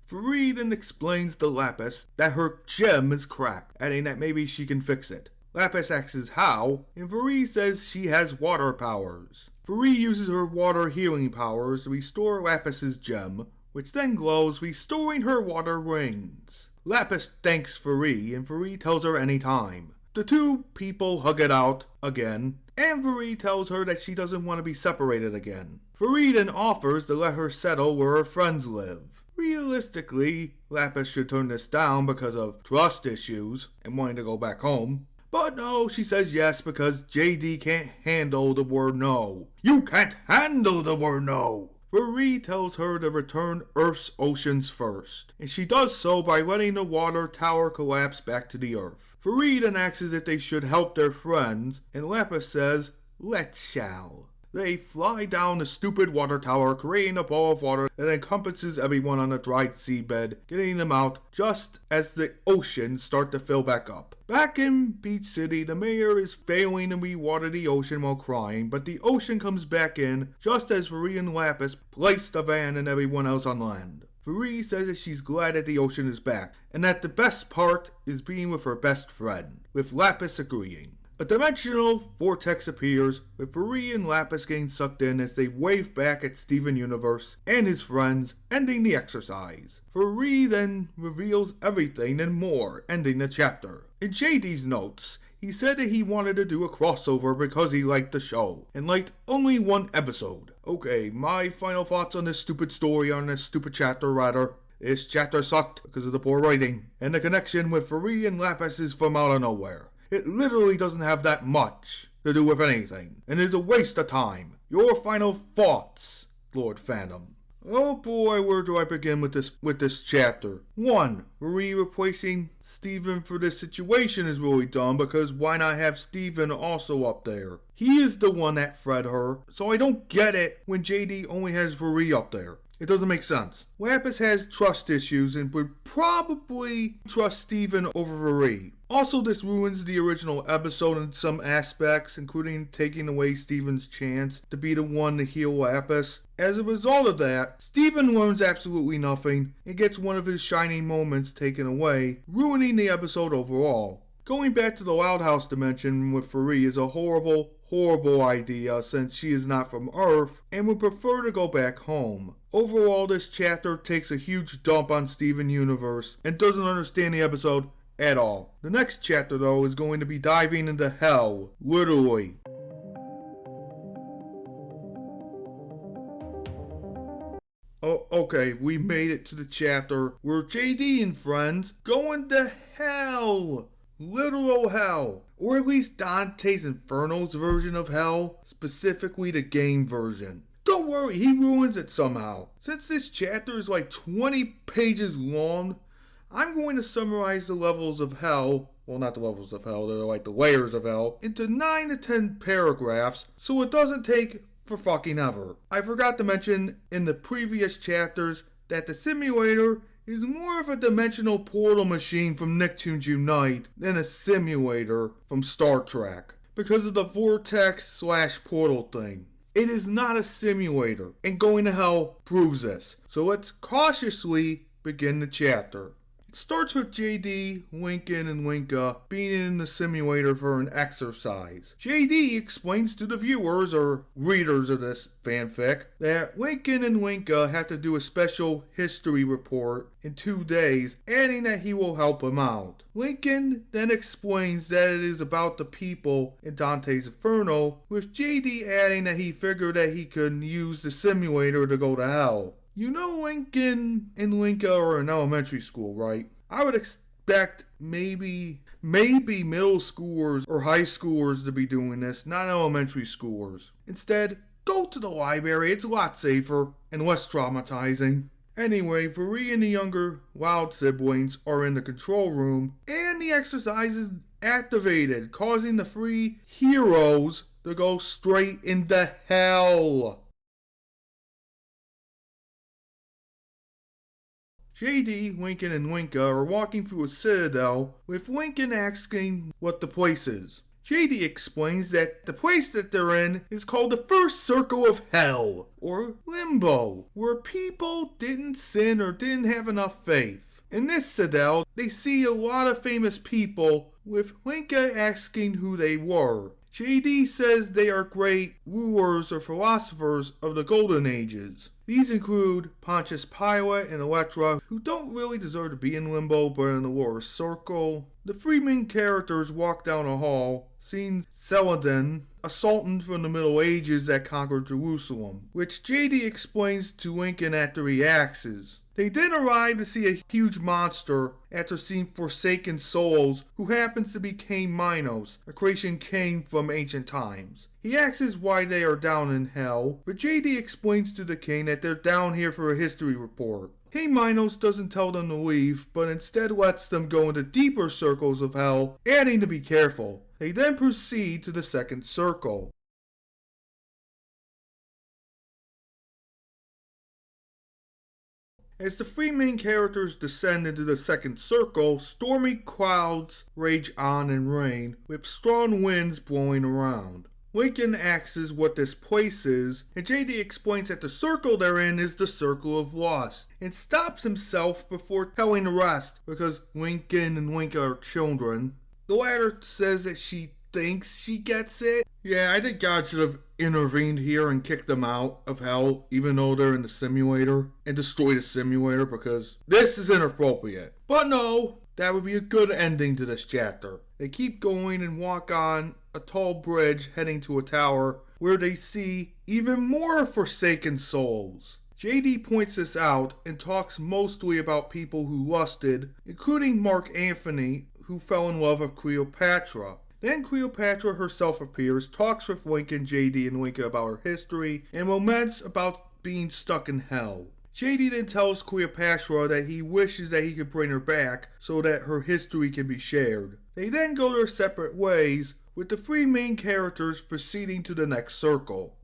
Viri then explains to Lapis that her gem is cracked, adding that maybe she can fix it. Lapis asks how, and Viri says she has water powers. Viri uses her water healing powers to restore Lapis's gem, which then glows, restoring her water rings. Lapis thanks Viri, and Viri tells her anytime. The two people hug it out again, and Viri tells her that she doesn't want to be separated again. Viri then offers to let her settle where her friends live. Realistically, Lapis should turn this down because of trust issues and wanting to go back home. But no, she says yes because JD can't handle the word no. You can't handle the word no! Viri tells her to return Earth's oceans first, and she does so by letting the water tower collapse back to the Earth. Viri then asks if they should help their friends, and Lapis says, let's shall. They fly down the stupid water tower, creating a ball of water that encompasses everyone on the dried seabed, getting them out just as the oceans start to fill back up. Back in Beach City, the mayor is failing to re-water the ocean while crying, but the ocean comes back in just as Viri and Lapis place the van and everyone else on land. Viri says that she's glad that the ocean is back, and that the best part is being with her best friend, with Lapis agreeing. A dimensional vortex appears, with Viri and Lapis getting sucked in as they wave back at Steven Universe and his friends, ending the exercise. Viri then reveals everything and more, ending the chapter. In JD's notes, he said that he wanted to do a crossover because he liked the show, and liked only one episode. Okay, my final thoughts on this stupid story, on this stupid chapter rather. This chapter sucked because of the poor writing, and the connection with Viri and Lapis is from out of nowhere. It literally doesn't have that much to do with anything, and is a waste of time. Your final thoughts, Lord Phantom. Oh boy, where do I begin with this chapter? 1. Viri replacing Steven for this situation is really dumb because why not have Steven also up there? He is the one that fed her, so I don't get it when JD only has Viri up there. It doesn't make sense. Lapis has trust issues and would probably trust Steven over Viri. Also, this ruins the original episode in some aspects, including taking away Steven's chance to be the one to heal Lapis. As a result of that, Steven learns absolutely nothing and gets one of his shining moments taken away, ruining the episode overall. Going back to the Loud House dimension with Viri is a horrible idea since she is not from Earth and would prefer to go back home. Overall, this chapter takes a huge dump on Steven Universe and doesn't understand the episode at all. The next chapter though is going to be diving into hell, literally. Oh, okay, we made it to the chapter where JD and friends go into hell. Literal hell. Or at least Dante's Inferno's version of hell, specifically the game version. Don't worry, he ruins it somehow. Since this chapter is like 20 pages long, I'm going to summarize the levels of hell, well, not the levels of hell, they're like the layers of hell, into 9 to 10 paragraphs so it doesn't take for fucking ever. I forgot to mention in the previous chapters that the simulator is more of a dimensional portal machine from Nicktoons Unite than a simulator from Star Trek, because of the vortex/portal thing. It is not a simulator, and going to hell proves this. So let's cautiously begin the chapter. It starts with JD, Lincoln, and Linka being in the simulator for an exercise. JD explains to the viewers, or readers of this fanfic, that Lincoln and Linka have to do a special history report in 2 days, adding that he will help them out. Lincoln then explains that it is about the people in Dante's Inferno, with JD adding that he figured that he could use the simulator to go to hell. You know Lincoln and Linka are in elementary school, right? I would expect maybe middle schoolers or high schoolers to be doing this, not elementary schoolers. Instead, go to the library, it's a lot safer and less traumatizing. Anyway, Viri and the younger Wild siblings are in the control room, and the exercise is activated, causing the 3 heroes to go straight into hell. JD, Lincoln, and Linka are walking through a citadel, with Lincoln asking what the place is. JD explains that the place that they're in is called the First Circle of Hell, or Limbo, where people didn't sin or didn't have enough faith. In this citadel, they see a lot of famous people, with Linka asking who they were. JD says they are great rulers or philosophers of the Golden Ages. These include Pontius Pilate and Electra, who don't really deserve to be in Limbo but in the lower circle. The 3 main characters walk down a hall, seeing Saladin, a sultan from the Middle Ages that conquered Jerusalem, which JD explains to Lincoln after he axes. They then arrive to see a huge monster after seeing forsaken souls, who happens to be Cain Minos, a Cretan king from ancient times. He asks why they are down in hell, but JD explains to the king that they're down here for a history report. Cain Minos doesn't tell them to leave, but instead lets them go into deeper circles of hell, adding to be careful. They then proceed to the second circle. As the 3 main characters descend into the second circle, stormy clouds rage on and rain, with strong winds blowing around. Lincoln asks what this place is, and JD explains that the circle they're in is the Circle of Lost, and stops himself before telling the rest, because Lincoln and Linka are children. The latter says that she thinks she gets it. Yeah, I think God should have intervened here and kicked them out of hell, even though they're in the simulator, and destroyed the simulator, because this is inappropriate. But no, that would be a good ending to this chapter. They keep going and walk on a tall bridge heading to a tower where they see even more forsaken souls. JD points this out and talks mostly about people who lusted, including Mark Antony, who fell in love with Cleopatra. Then Cleopatra herself appears, talks with Lincoln, JD, and Linka about her history, and laments about being stuck in hell. JD then tells Cleopatra that he wishes that he could bring her back so that her history can be shared. They then go their separate ways, with the 3 main characters proceeding to the next circle.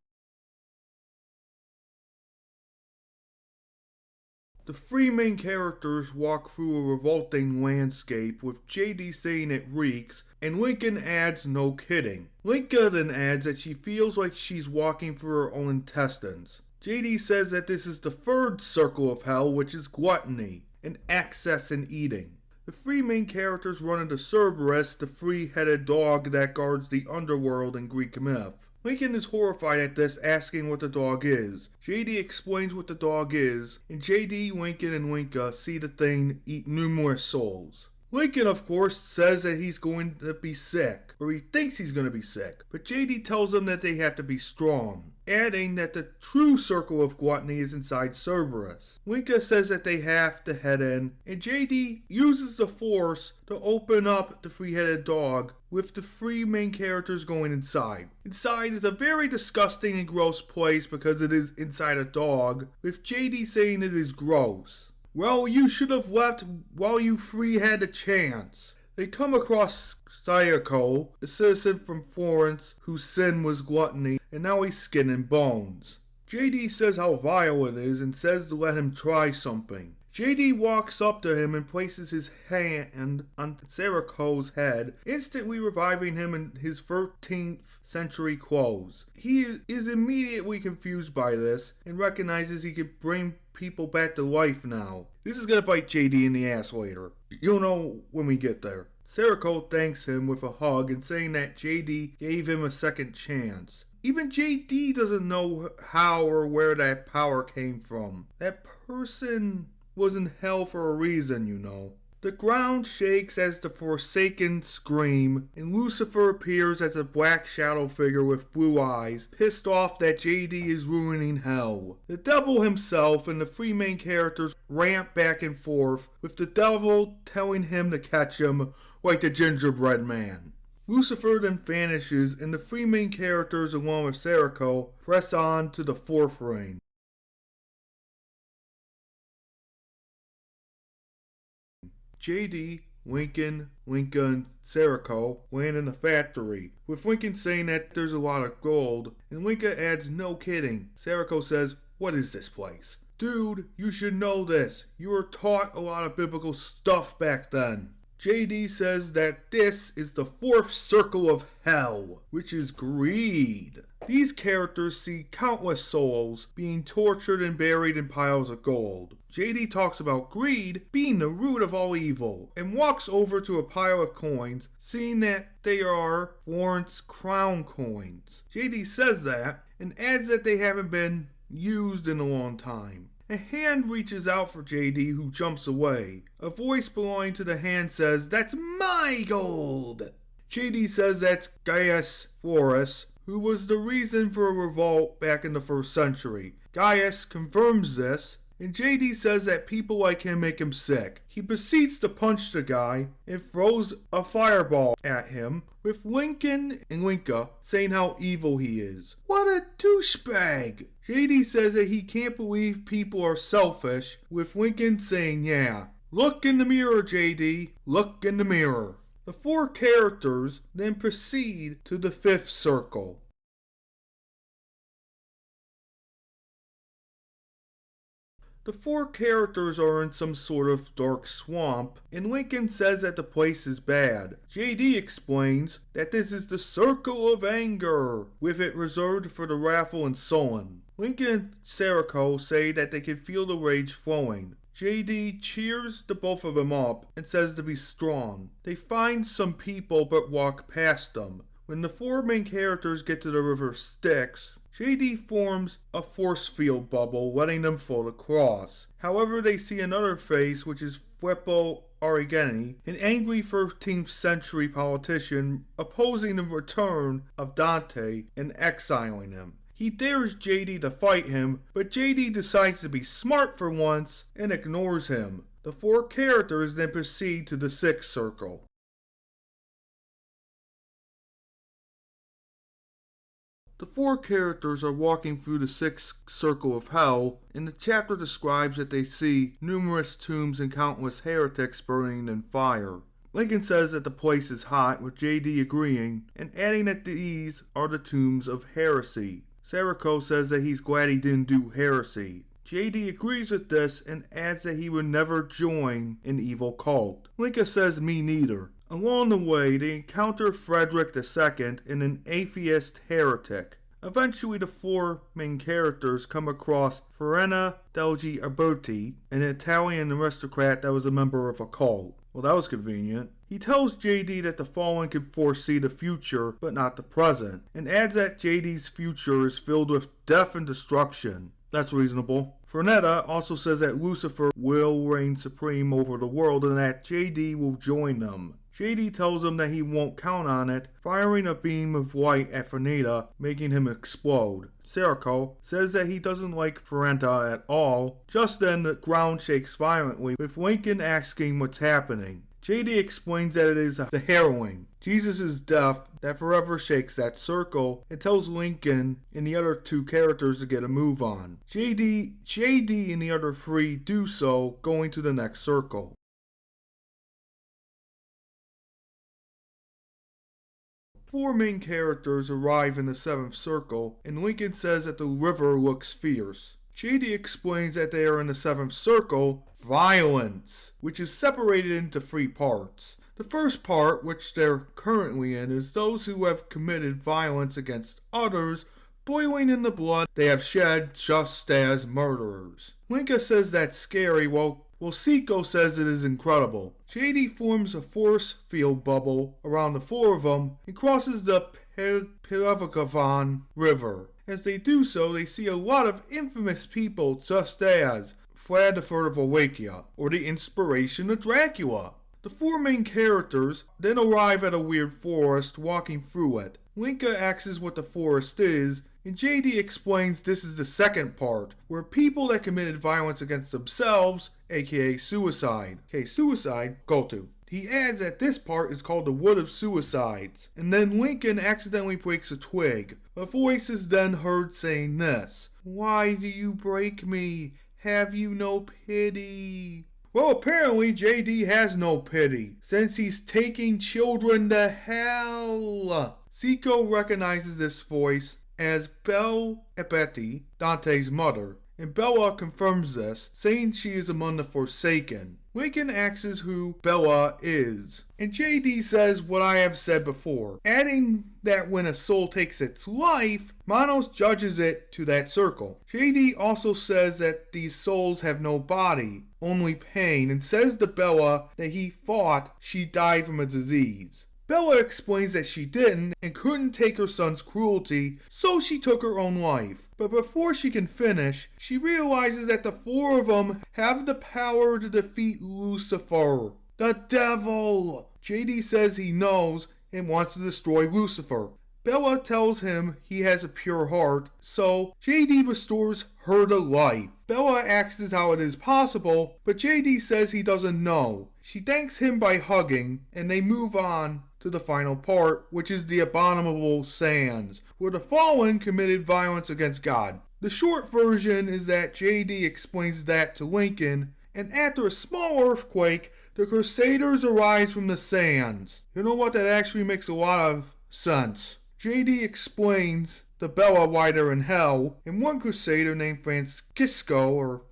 The 3 main characters walk through a revolting landscape, with JD saying it reeks, and Lincoln adds no kidding. Linka then adds that she feels like she's walking through her own intestines. JD says that this is the 3rd circle of hell, which is gluttony, and excess in eating. The 3 main characters run into Cerberus, the 3-headed dog that guards the underworld in Greek myth. Lincoln is horrified at this, asking what the dog is. JD explains what the dog is, and JD, Lincoln, and Linka see the thing eat numerous souls. Lincoln, of course, says that he's going to be sick, or he thinks he's going to be sick, but JD tells them that they have to be strong, adding that the true circle of gluttony is inside Cerberus. Linka says that they have to head in, and JD uses the Force to open up the 3-headed dog, with the 3 main characters going inside. Inside is a very disgusting and gross place because it is inside a dog, with JD saying it is gross. Well, you should have left while you three had the chance. They come across Sayako, a citizen from Florence whose sin was gluttony, and now he's skin and bones. JD says how vile it is and says to let him try something. JD walks up to him and places his hand on Sayako's head, instantly reviving him in his 13th century clothes. He is immediately confused by this and recognizes he could bring people back to life now. This is gonna bite JD in the ass later. You'll know when we get there. Sayako thanks him with a hug and saying that JD gave him a second chance. Even JD doesn't know how or where that power came from. That person was in hell for a reason, you know. The ground shakes as the Forsaken scream, and Lucifer appears as a black shadow figure with blue eyes, pissed off that JD is ruining hell. The devil himself and the three main characters ramp back and forth, with the devil telling him to catch him like the gingerbread man. Lucifer then vanishes, and the three main characters along with Sayako press on to the fourth ring. JD, Lincoln, Linka, and Sayako land in the factory, with Lincoln saying that there's a lot of gold, and Linka adds no kidding. Sayako says, "What is this place?" "Dude, you should know this. You were taught a lot of biblical stuff back then." JD says that this is the fourth circle of hell, which is greed. These characters see countless souls being tortured and buried in piles of gold. JD talks about greed being the root of all evil, and walks over to a pile of coins, seeing that they are Florence crown coins. JD says that, and adds that they haven't been used in a long time. A hand reaches out for JD, who jumps away. A voice belonging to the hand says, "That's my gold!" JD says that's Gaius Florus, who was the reason for a revolt back in the 1st century. Gaius confirms this, and JD says that people like him make him sick. He proceeds to punch the guy and throws a fireball at him, with Lincoln and Linka saying how evil he is. What a douchebag! JD says that he can't believe people are selfish, with Lincoln saying, "Yeah, look in the mirror, JD, look in the mirror." The four characters then proceed to the 5th circle. The four characters are in some sort of dark swamp, and Lincoln says that the place is bad. JD explains that this is the circle of anger, with it reserved for the wrathful and sullen. Lincoln and Sayako say that they can feel the rage flowing. JD cheers the both of them up and says to be strong. They find some people but walk past them. When the four main characters get to the river Styx, JD forms a force field bubble, letting them float across. However, they see another face, which is Filippo Arrigoni, an angry 13th century politician opposing the return of Dante and exiling him. He dares JD to fight him, but JD decides to be smart for once and ignores him. The four characters then proceed to the 6th circle. The four characters are walking through the 6th circle of hell, and the chapter describes that they see numerous tombs and countless heretics burning in fire. Lincoln says that the place is hot, with JD agreeing, and adding that these are the tombs of heresy. Sayako says that he's glad he didn't do heresy. JD agrees with this and adds that he would never join an evil cult. Lincoln says me neither. Along the way, they encounter Frederick II and an atheist heretic. Eventually, the four main characters come across Firenna degli Alberti, an Italian aristocrat that was a member of a cult. Well, that was convenient. He tells JD that the fallen can foresee the future, but not the present, and adds that JD's future is filled with death and destruction. That's reasonable. Firenna also says that Lucifer will reign supreme over the world and that JD will join them. JD tells him that he won't count on it, firing a beam of light at Firenna, making him explode. Sayako says that he doesn't like Firenna at all. Just then, the ground shakes violently, with Lincoln asking what's happening. JD explains that it is the harrowing, Jesus' death, that forever shakes that circle, and tells Lincoln and the other two characters to get a move on. JD and the other three do so, going to the next circle. Four main characters arrive in the 7th circle, and Lincoln says that the river looks fierce. JD explains that they are in the 7th circle, violence, which is separated into 3 parts. The first part, which they're currently in, is those who have committed violence against others, boiling in the blood they have shed just as murderers. Lincoln says that's scary, while Seiko says it is incredible. JD forms a force field bubble around the 4 of them and crosses the Pilevikavan River. As they do so, they see a lot of infamous people just as Vlad III of Wallachia, or the inspiration of Dracula. The 4 main characters then arrive at a weird forest, walking through it. Linka asks what the forest is, and JD explains this is the second part, where people that committed violence against themselves, aka suicide. Okay, suicide, go to. He adds that this part is called the Wood of Suicides, and then Lincoln accidentally breaks a twig. A voice is then heard saying this: "Why do you break me? Have you no pity?" Well, apparently JD has no pity, since he's taking children to hell. Zico recognizes this voice as Belle Ebeti, Dante's mother, and Bella confirms this, saying she is among the Forsaken. Lincoln asks who Bella is, and JD says what I have said before, adding that when a soul takes its life, Manos judges it to that circle. JD also says that these souls have no body, only pain, and says to Bella that he thought she died from a disease. Bella explains that she didn't and couldn't take her son's cruelty, so she took her own life. But before she can finish, she realizes that the 4 of them have the power to defeat Lucifer, the devil. JD says he knows and wants to destroy Lucifer. Bella tells him he has a pure heart, so JD restores her to life. Bella asks how it is possible, but JD says he doesn't know. She thanks him by hugging, and they move on to the final part, which is the abominable sands, where the fallen committed violence against God. The short version is that JD explains that to Lincoln, and after a small earthquake, the Crusaders arise from the sands. You know what? That actually makes a lot of sense. JD explains to Bella why they're in hell, and one Crusader named Francisco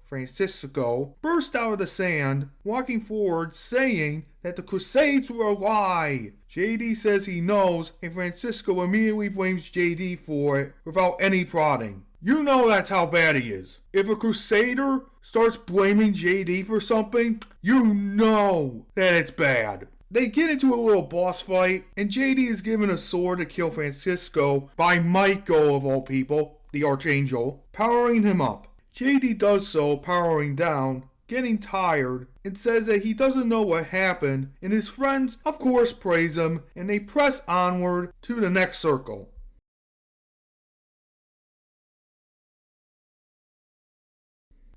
burst out of the sand, walking forward saying that the Crusades were a lie. JD says he knows, and Francisco immediately blames JD for it without any prodding. You know that's how bad he is. If a Crusader starts blaming JD for something, you know that it's bad. They get into a little boss fight, and JD is given a sword to kill Francisco by Michael of all people, the Archangel, powering him up. JD does so, powering down, getting tired, and says that he doesn't know what happened, and his friends of course praise him, and they press onward to the next circle.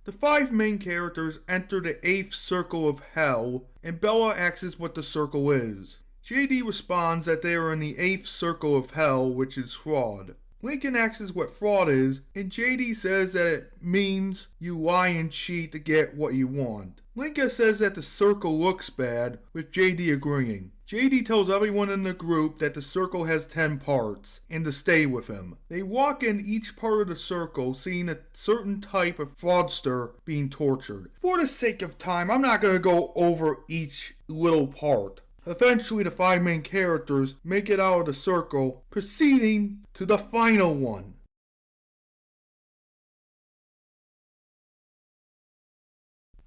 The 5 main characters enter the 8th circle of hell, and Bella asks what the circle is. JD responds that they are in the 8th circle of hell, which is fraud. Lincoln asks what fraud is, and JD says that it means you lie and cheat to get what you want. Lincoln says that the circle looks bad, with JD agreeing. JD tells everyone in the group that the circle has 10 parts, and to stay with him. They walk in each part of the circle, seeing a certain type of fraudster being tortured. For the sake of time, I'm not going to go over each little part. Eventually, the 5 main characters make it out of the circle, proceeding to the final one.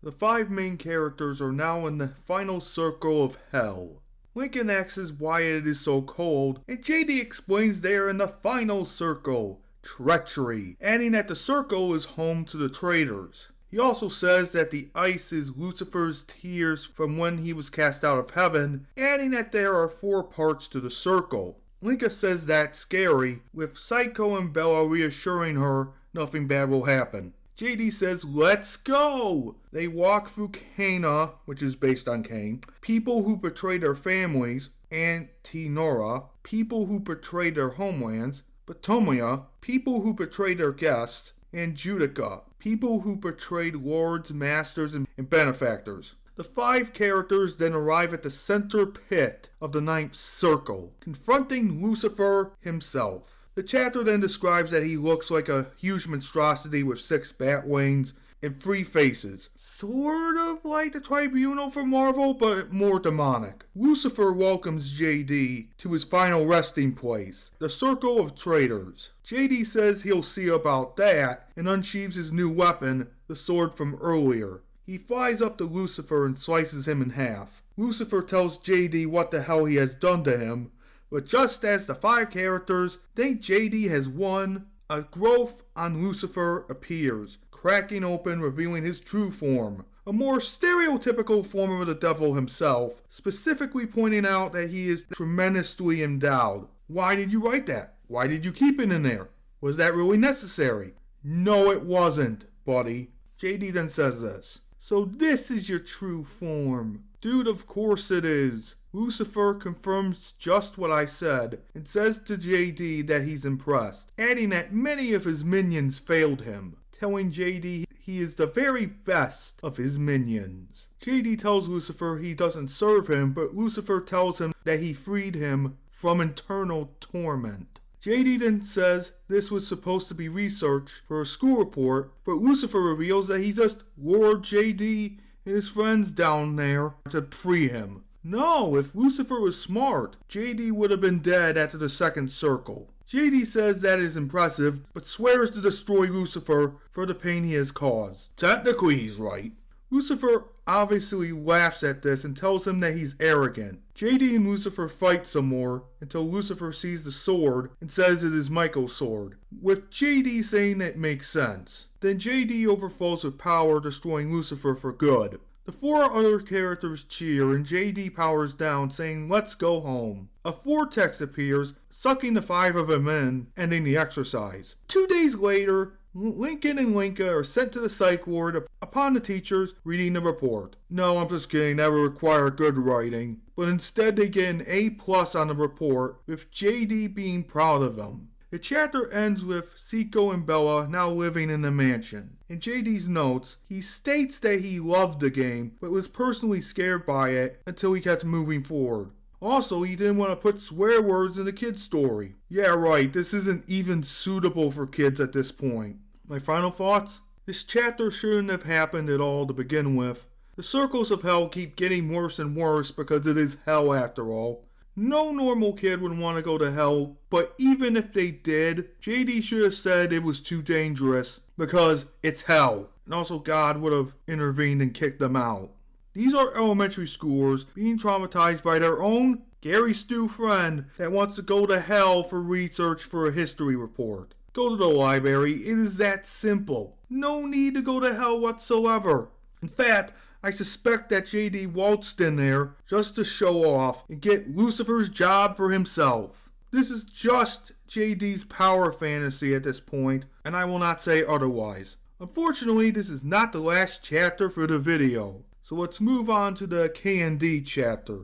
The 5 main characters are now in the final circle of hell. Lincoln asks why it is so cold, and JD explains they are in the final circle, treachery, adding that the circle is home to the traitors. He also says that the ice is Lucifer's tears from when he was cast out of heaven, adding that there are 4 parts to the circle. Lincoln says that's scary, with Psycho and Bella reassuring her nothing bad will happen. JD says, let's go! They walk through Cana, which is based on Cain, people who betray their families, Antinora, people who betray their homelands, Batomia, people who betray their guests, and Judica, people who betrayed lords, masters, and benefactors. The 5 characters then arrive at the center pit of the 9th circle, confronting Lucifer himself. The chapter then describes that he looks like a huge monstrosity with 6 bat wings and 3 faces. Sort of like the Tribunal from Marvel, but more demonic. Lucifer welcomes JD to his final resting place, the Circle of Traitors. JD says he'll see about that and unsheathes his new weapon, the sword from earlier. He flies up to Lucifer and slices him in half. Lucifer tells JD what the hell he has done to him, but just as the 5 characters think JD has won, a growth on Lucifer appears, cracking open, revealing his true form. A more stereotypical form of the devil himself, specifically pointing out that he is tremendously endowed. Why did you write that? Why did you keep it in there? Was that really necessary? No, it wasn't, buddy. JD then says this. So this is your true form. Dude, of course it is. Lucifer confirms just what I said and says to JD that he's impressed, adding that many of his minions failed him, telling JD he is the very best of his minions. JD tells Lucifer he doesn't serve him, but Lucifer tells him that he freed him from eternal torment. JD then says this was supposed to be research for a school report, but Lucifer reveals that he just lured JD and his friends down there to free him. No, if Lucifer was smart, JD would have been dead after the 2nd circle. JD says that is impressive, but swears to destroy Lucifer for the pain he has caused. Technically he's right. Lucifer obviously laughs at this and tells him that he's arrogant. JD and Lucifer fight some more until Lucifer sees the sword and says it is Michael's sword, with JD saying it makes sense. Then JD overflows with power, destroying Lucifer for good. The 4 other characters cheer and JD powers down, saying let's go home. A vortex appears, sucking the 5 of them in, ending the exercise. 2 days later, Lincoln and Linka are sent to the psych ward upon the teachers reading the report. No, I'm just kidding, that would require good writing. But instead they get an A+ on the report, with JD being proud of them. The chapter ends with Seiko and Bella now living in the mansion. In JD's notes, he states that he loved the game, but was personally scared by it until he kept moving forward. Also, he didn't want to put swear words in the kid's story. Yeah, right, this isn't even suitable for kids at this point. My final thoughts? This chapter shouldn't have happened at all to begin with. The circles of hell keep getting worse and worse because it is hell after all. No normal kid would want to go to hell, but even if they did, JD should have said it was too dangerous because it's hell. And also God would have intervened and kicked them out. These are elementary schoolers being traumatized by their own Gary Stu friend that wants to go to hell for research for a history report. Go to the library, it is that simple. No need to go to hell whatsoever. In fact, I suspect that JD waltzed in there just to show off and get Lucifer's job for himself. This is just JD's power fantasy at this point, and I will not say otherwise. Unfortunately, this is not the last chapter for the video, so let's move on to the K&D chapter.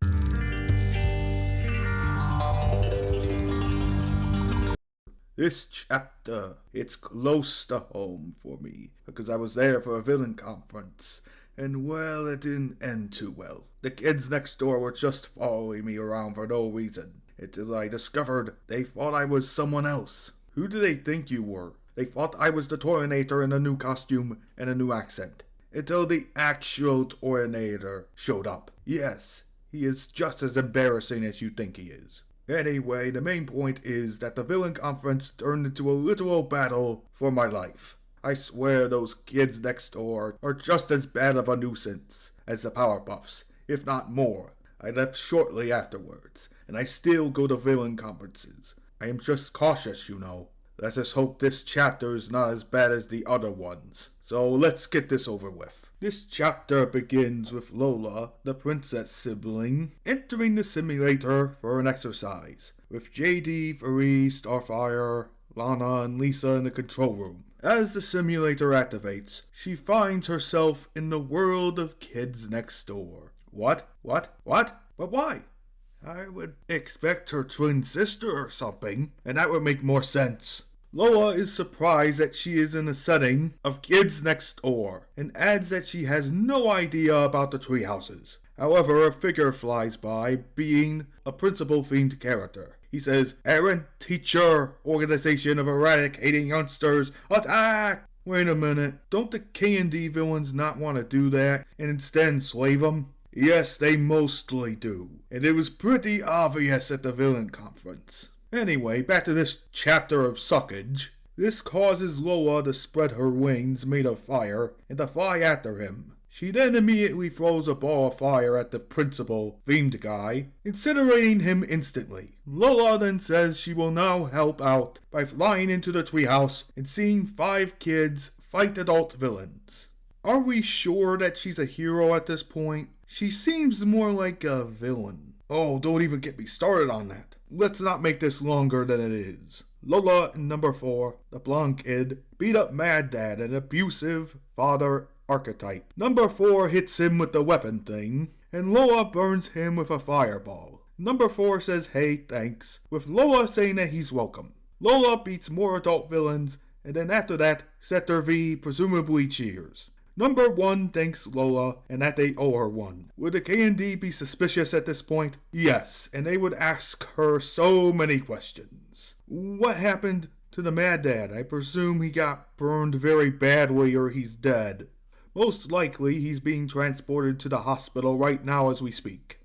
This chapter, it's close to home for me, because I was there for a villain conference. And well, it didn't end too well. The kids next door were just following me around for no reason, until I discovered they thought I was someone else. Who do they think you were? They thought I was the Torinator in a new costume and a new accent. Until the actual Torinator showed up. Yes, he is just as embarrassing as you think he is. Anyway, the main point is that the villain conference turned into a literal battle for my life. I swear those kids next door are just as bad of a nuisance as the Powerpuffs, if not more. I left shortly afterwards, and I still go to villain conferences. I am just cautious, you know. Let us hope this chapter is not as bad as the other ones. So let's get this over with. This chapter begins with Lola, the princess sibling, entering the simulator for an exercise, with JD, Varee, Starfire, Lana and Lisa in the control room. As the simulator activates, she finds herself in the world of Kids Next Door. What? But why? I would expect her twin sister or something, and that would make more sense. Lola is surprised that she is in a setting of Kids Next Door, and adds that she has no idea about the treehouses. However, a figure flies by, being a principal-themed character. He says, "Errant Teacher, Organization of Eradicating Youngsters, attack!" Wait a minute, don't the K&D villains not want to do that, and instead enslave them? Yes, they mostly do, and it was pretty obvious at the villain conference. Anyway, back to this chapter of suckage. This causes Lola to spread her wings made of fire and to fly after him. She then immediately throws a ball of fire at the principal, themed guy, incinerating him instantly. Lola then says she will now help out by flying into the treehouse and seeing 5 kids fight adult villains. Are we sure that she's a hero at this point? She seems more like a villain. Oh, don't even get me started on that. Let's not make this longer than it is. Lola in number 4, the blonde kid, beat up Mad Dad, an abusive father archetype. Number 4 hits him with the weapon thing, and Lola burns him with a fireball. Number 4 says hey, thanks, with Lola saying that he's welcome. Lola beats more adult villains, and then after that, Sector V presumably cheers. Number 1 thanks Lola, and that they owe her one. Would the K&D be suspicious at this point? Yes, and they would ask her so many questions. What happened to the Mad Dad? I presume he got burned very badly or he's dead. Most likely he's being transported to the hospital right now as we speak.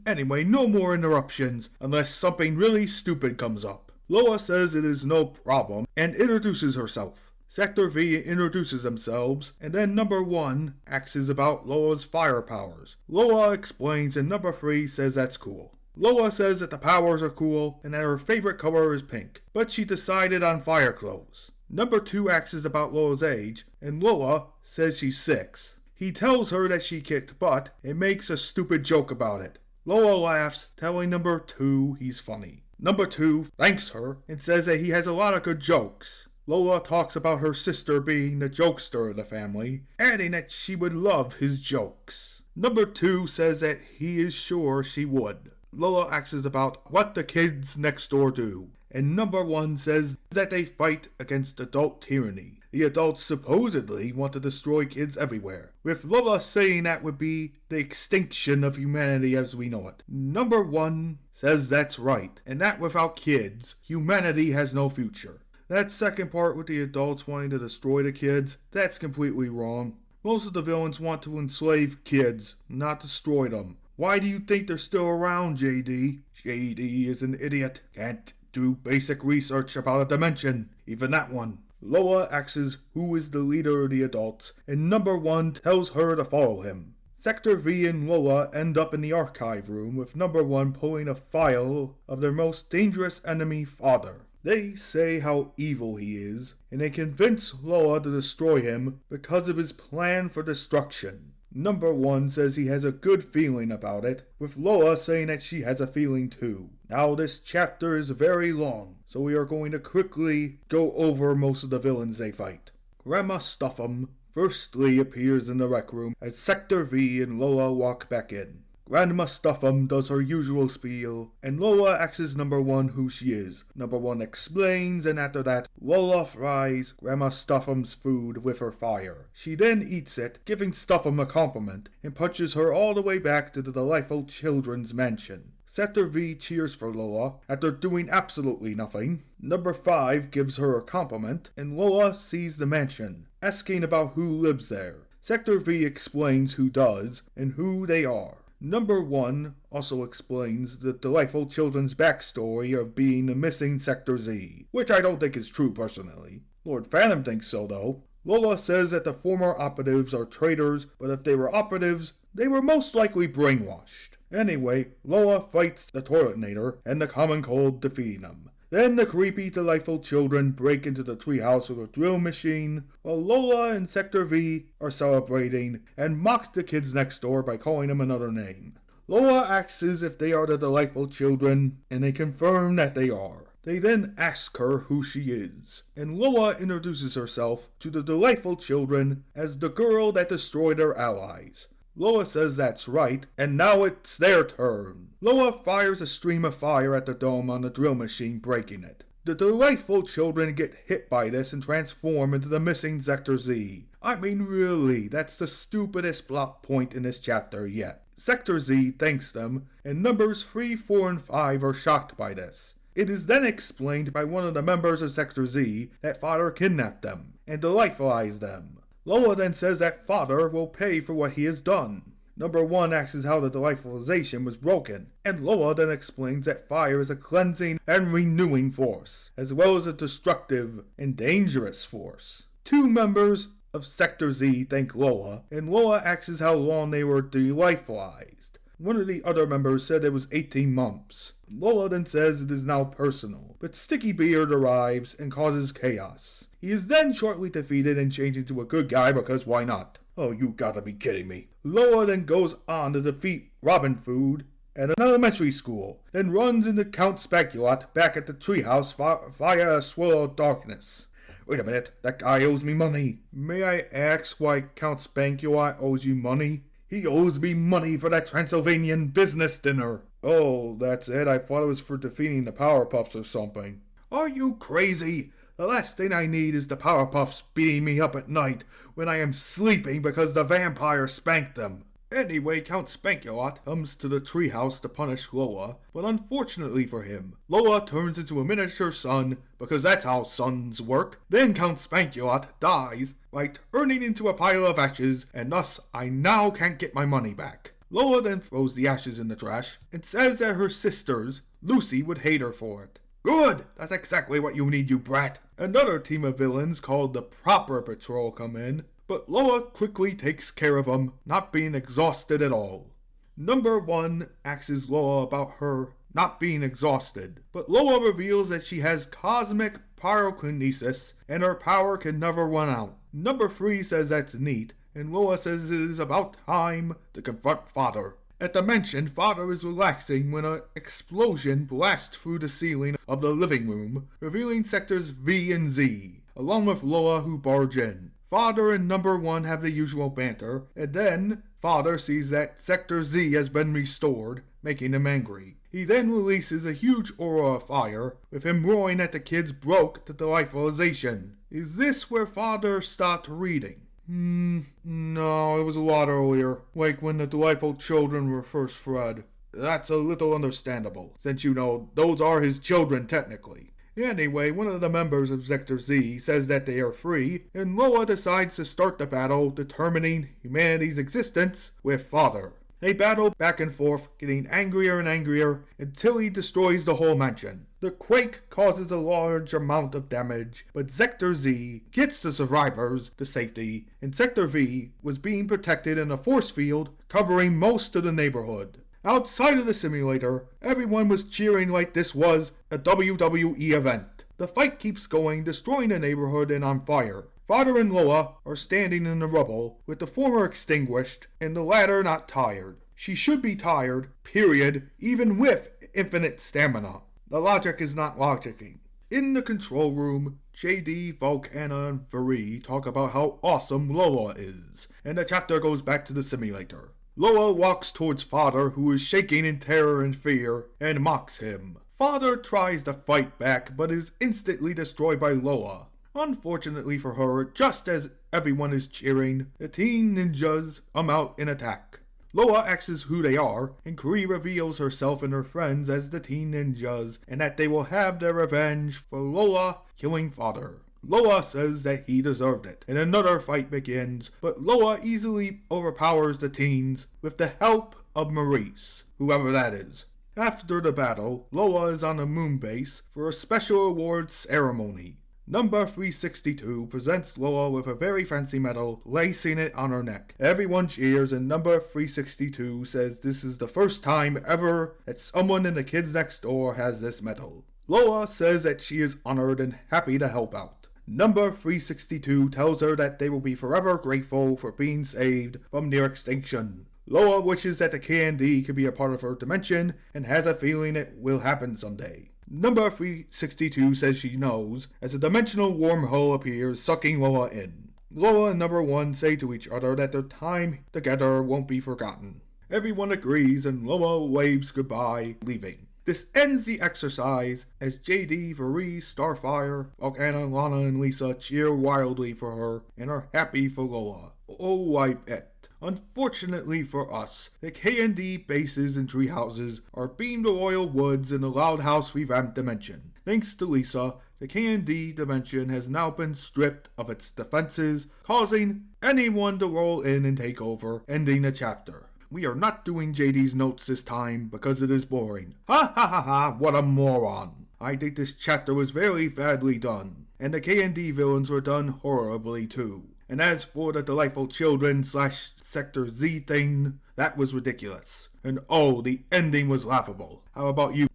Anyway, no more interruptions unless something really stupid comes up. Lola says it is no problem and introduces herself. Sector V introduces themselves, and then number 1 asks about Lola's fire powers. Lola explains, and number 3 says that's cool. Lola says that the powers are cool, and that her favorite color is pink, but she decided on fire clothes. Number 2 asks about Lola's age, and Lola says she's 6. He tells her that she kicked butt, and makes a stupid joke about it. Lola laughs, telling number 2 he's funny. Number 2 thanks her, and says that he has a lot of good jokes. Lola talks about her sister being the jokester of the family, adding that she would love his jokes. Number 2 says that he is sure she would. Lola asks about what the kids next door do, and number 1 says that they fight against adult tyranny. The adults supposedly want to destroy kids everywhere, with Lola saying that would be the extinction of humanity as we know it. Number 1 says that's right, and that without kids, humanity has no future. That second part with the adults wanting to destroy the kids, that's completely wrong. Most of the villains want to enslave kids, not destroy them. Why do you think they're still around, JD? JD is an idiot. Can't do basic research about a dimension, even that one. Lola asks who is the leader of the adults, and number 1 tells her to follow him. Sector V and Lola end up in the archive room with number 1 pulling a file of their most dangerous enemy, Father. They say how evil he is, and they convince Lola to destroy him because of his plan for destruction. Number 1 says he has a good feeling about it, with Lola saying that she has a feeling too. Now this chapter is very long, so we are going to quickly go over most of the villains they fight. Grandma Stuff'em firstly appears in the rec room as Sector V and Lola walk back in. Grandma Stuff'em does her usual spiel, and Lola asks number 1 who she is. Number 1 explains, and after that, Lola fries Grandma Stuff'em's food with her fire. She then eats it, giving Stuff'em a compliment, and punches her all the way back to the delightful children's mansion. Sector V cheers for Lola after doing absolutely nothing. Number 5 gives her a compliment, and Lola sees the mansion, asking about who lives there. Sector V explains who does, and who they are. Number 1 also explains the delightful children's backstory of being the missing Sector Z, which I don't think is true personally. Lord Phantom thinks so though. Lola says that the former operatives are traitors, but if they were operatives, they were most likely brainwashed. Anyway, Lola fights the Toiletinator and the Common Cold, defeating them. Then the creepy, delightful children break into the treehouse with a drill machine, while Lola and Sector V are celebrating and mock the kids next door by calling them another name. Lola asks if they are the delightful children, and they confirm that they are. They then ask her who she is, and Loa introduces herself to the delightful children as the girl that destroyed her allies. Loa says that's right, and now it's their turn. Loa fires a stream of fire at the dome on the drill machine, breaking it. The delightful children get hit by this and transform into the missing Sector Z. I mean, really, that's the stupidest plot point in this chapter yet. Sector Z thanks them, and numbers 3, 4, and 5 are shocked by this. It is then explained by one of the members of Sector Z that Father kidnapped them and delightfulized them. Loa then says that Father will pay for what he has done. Number 1 asks how the delightfulization was broken, and Loa then explains that fire is a cleansing and renewing force, as well as a destructive and dangerous force. 2 members of Sector Z thank Loa, and Loa asks how long they were delightfulized. One of the other members said it was 18 months. Loa then says it is now personal, but Sticky Beard arrives and causes chaos. He is then shortly defeated and changed into a good guy because why not? Oh, you gotta be kidding me. Loa then goes on to defeat Robin Food at an elementary school, then runs into Count Speculot back at the treehouse via a swirl of darkness. Wait a minute, that guy owes me money. May I ask why Count Speculot owes you money? He owes me money for that Transylvanian business dinner. Oh, that's it? I thought it was for defeating the Powerpuffs or something. Are you crazy? The last thing I need is the Powerpuffs beating me up at night when I am sleeping because the vampire spanked them. Anyway, Count Speculot comes to the treehouse to punish Loa, but unfortunately for him, Loa turns into a miniature sun because that's how suns work. Then Count Speculot dies by turning into a pile of ashes, and thus I now can't get my money back. Loa then throws the ashes in the trash and says that her sisters, Lucy, would hate her for it. Good! That's exactly what you need, you brat! Another team of villains called the Proper Patrol come in, but Loa quickly takes care of them, not being exhausted at all. Number 1 asks Loa about her not being exhausted, but Loa reveals that she has cosmic pyrokinesis and her power can never run out. Number 3 says that's neat, and Loa says it is about time to confront Father. At the mention, Father is relaxing when an explosion blasts through the ceiling of the living room, revealing sectors V and Z, along with Loa who barge in. Father and Number 1 have the usual banter, and then Father sees that Sector Z has been restored, making him angry. He then releases a huge aura of fire, with him roaring that the kids broke the delightfulization. Is this where Father stopped reading? No, it was a lot earlier, like when the delightful children were first bred. That's a little understandable, since you know, those are his children technically. Anyway, one of the members of Sector Z says that they are free, and Loa decides to start the battle determining humanity's existence with Father. They battle back and forth, getting angrier and angrier, until he destroys the whole mansion. The quake causes a large amount of damage, but Sector Z gets the survivors to safety, and Sector V was being protected in a force field covering most of the neighborhood. Outside of the simulator, everyone was cheering like this was a WWE event. The fight keeps going, destroying the neighborhood and on fire. Father and Loa are standing in the rubble, with the former extinguished, and the latter not tired. She should be tired, period, even with infinite stamina. The logic is not logicking. In the control room, JD, Volcana, and Varee talk about how awesome Loa is, and the chapter goes back to the simulator. Loa walks towards Father, who is shaking in terror and fear, and mocks him. Father tries to fight back, but is instantly destroyed by Loa. Unfortunately for her, just as everyone is cheering, the teen ninjas come out and attack. Loa asks who they are, and Kree reveals herself and her friends as the teen ninjas, and that they will have their revenge for Loa killing Father. Loa says that he deserved it, and another fight begins, but Loa easily overpowers the teens with the help of Maurice, whoever that is. After the battle, Loa is on the moon base for a special awards ceremony. Number 362 presents Loa with a very fancy medal, lacing it on her neck. Everyone cheers, and number 362 says this is the first time ever that someone in the kids next door has this medal. Loa says that she is honored and happy to help out. Number 362 tells her that they will be forever grateful for being saved from near extinction. Loa wishes that the K&D could be a part of her dimension and has a feeling it will happen someday. Number 362 says she knows, as a dimensional wormhole appears, sucking Lola in. Lola and number 1 say to each other that their time together won't be forgotten. Everyone agrees and Lola waves goodbye, leaving. This ends the exercise as JD, Varese, Starfire, Volcana, Lana, and Lisa cheer wildly for her and are happy for Lola. Oh, I bet. Unfortunately for us, the K&D bases and treehouses are beamed to Royal Woods in the Loud House Revamped dimension. Thanks to Lisa, the K&D dimension has now been stripped of its defenses, causing anyone to roll in and take over, ending the chapter. We are not doing JD's notes this time because it is boring. Ha ha ha ha, what a moron. I think this chapter was very badly done, and the K&D villains were done horribly too. And as for the delightful children / Sector Z thing, that was ridiculous. And oh, the ending was laughable. How about you?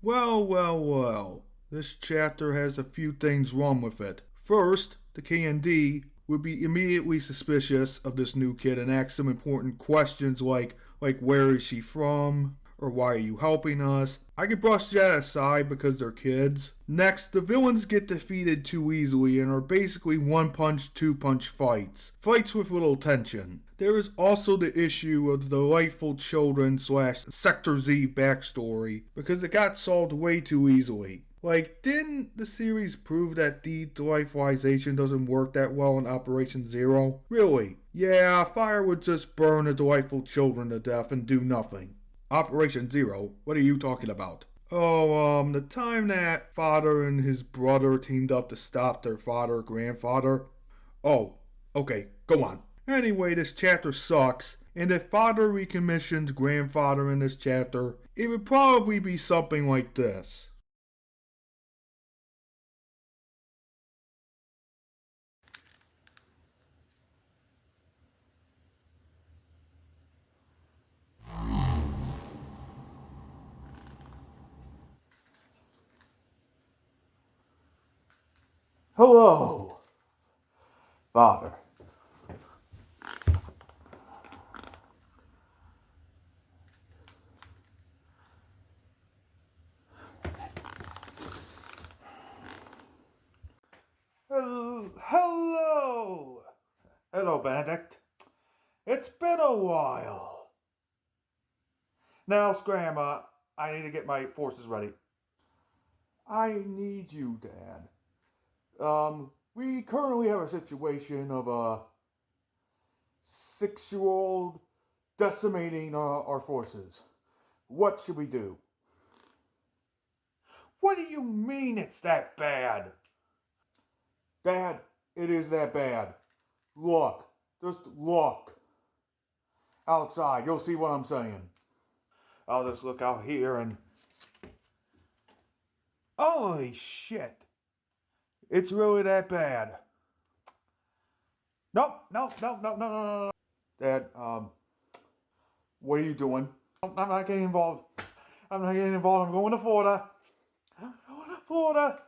Well. This chapter has a few things wrong with it. First, the K&D would be immediately suspicious of this new kid and ask some important questions like where is she from? Or why are you helping us? I could brush that aside because they're kids. Next, the villains get defeated too easily and are basically one-punch, two-punch fights. Fights with little tension. There is also the issue of the delightful children / Sector Z backstory because it got solved way too easily. Didn't the series prove that de-delightfulization doesn't work that well in Operation Zero? Really? Yeah, fire would just burn the delightful children to death and do nothing. Operation Zero? What are you talking about? Oh, the time that father and his brother teamed up to stop their grandfather. Oh, okay, go on. Anyway, this chapter sucks, and if father recommissioned grandfather in this chapter, it would probably be something like this. Hello, father. Hello! Hello, Benedict. It's been a while. Now, Scram, I need to get my forces ready. I need you, Dad. We currently have a situation of a 6-year-old decimating our forces. What should we do? What do you mean it's that bad? Dad, it is that bad. Look, just look. Outside, you'll see what I'm saying. I'll just look out here and... Holy shit! It's really that bad. No. Dad, what are you doing? I'm not getting involved. I'm going to Florida.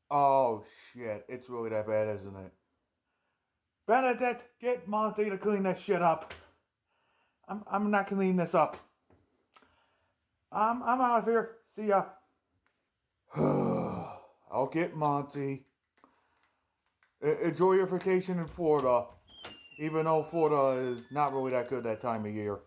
Oh shit, it's really that bad, isn't it? Benedict, get Monty to clean that shit up. I'm not cleaning this up. I'm out of here. See ya. I'll get Monty. Enjoy your vacation in Florida. Even though Florida is not really that good that time of year.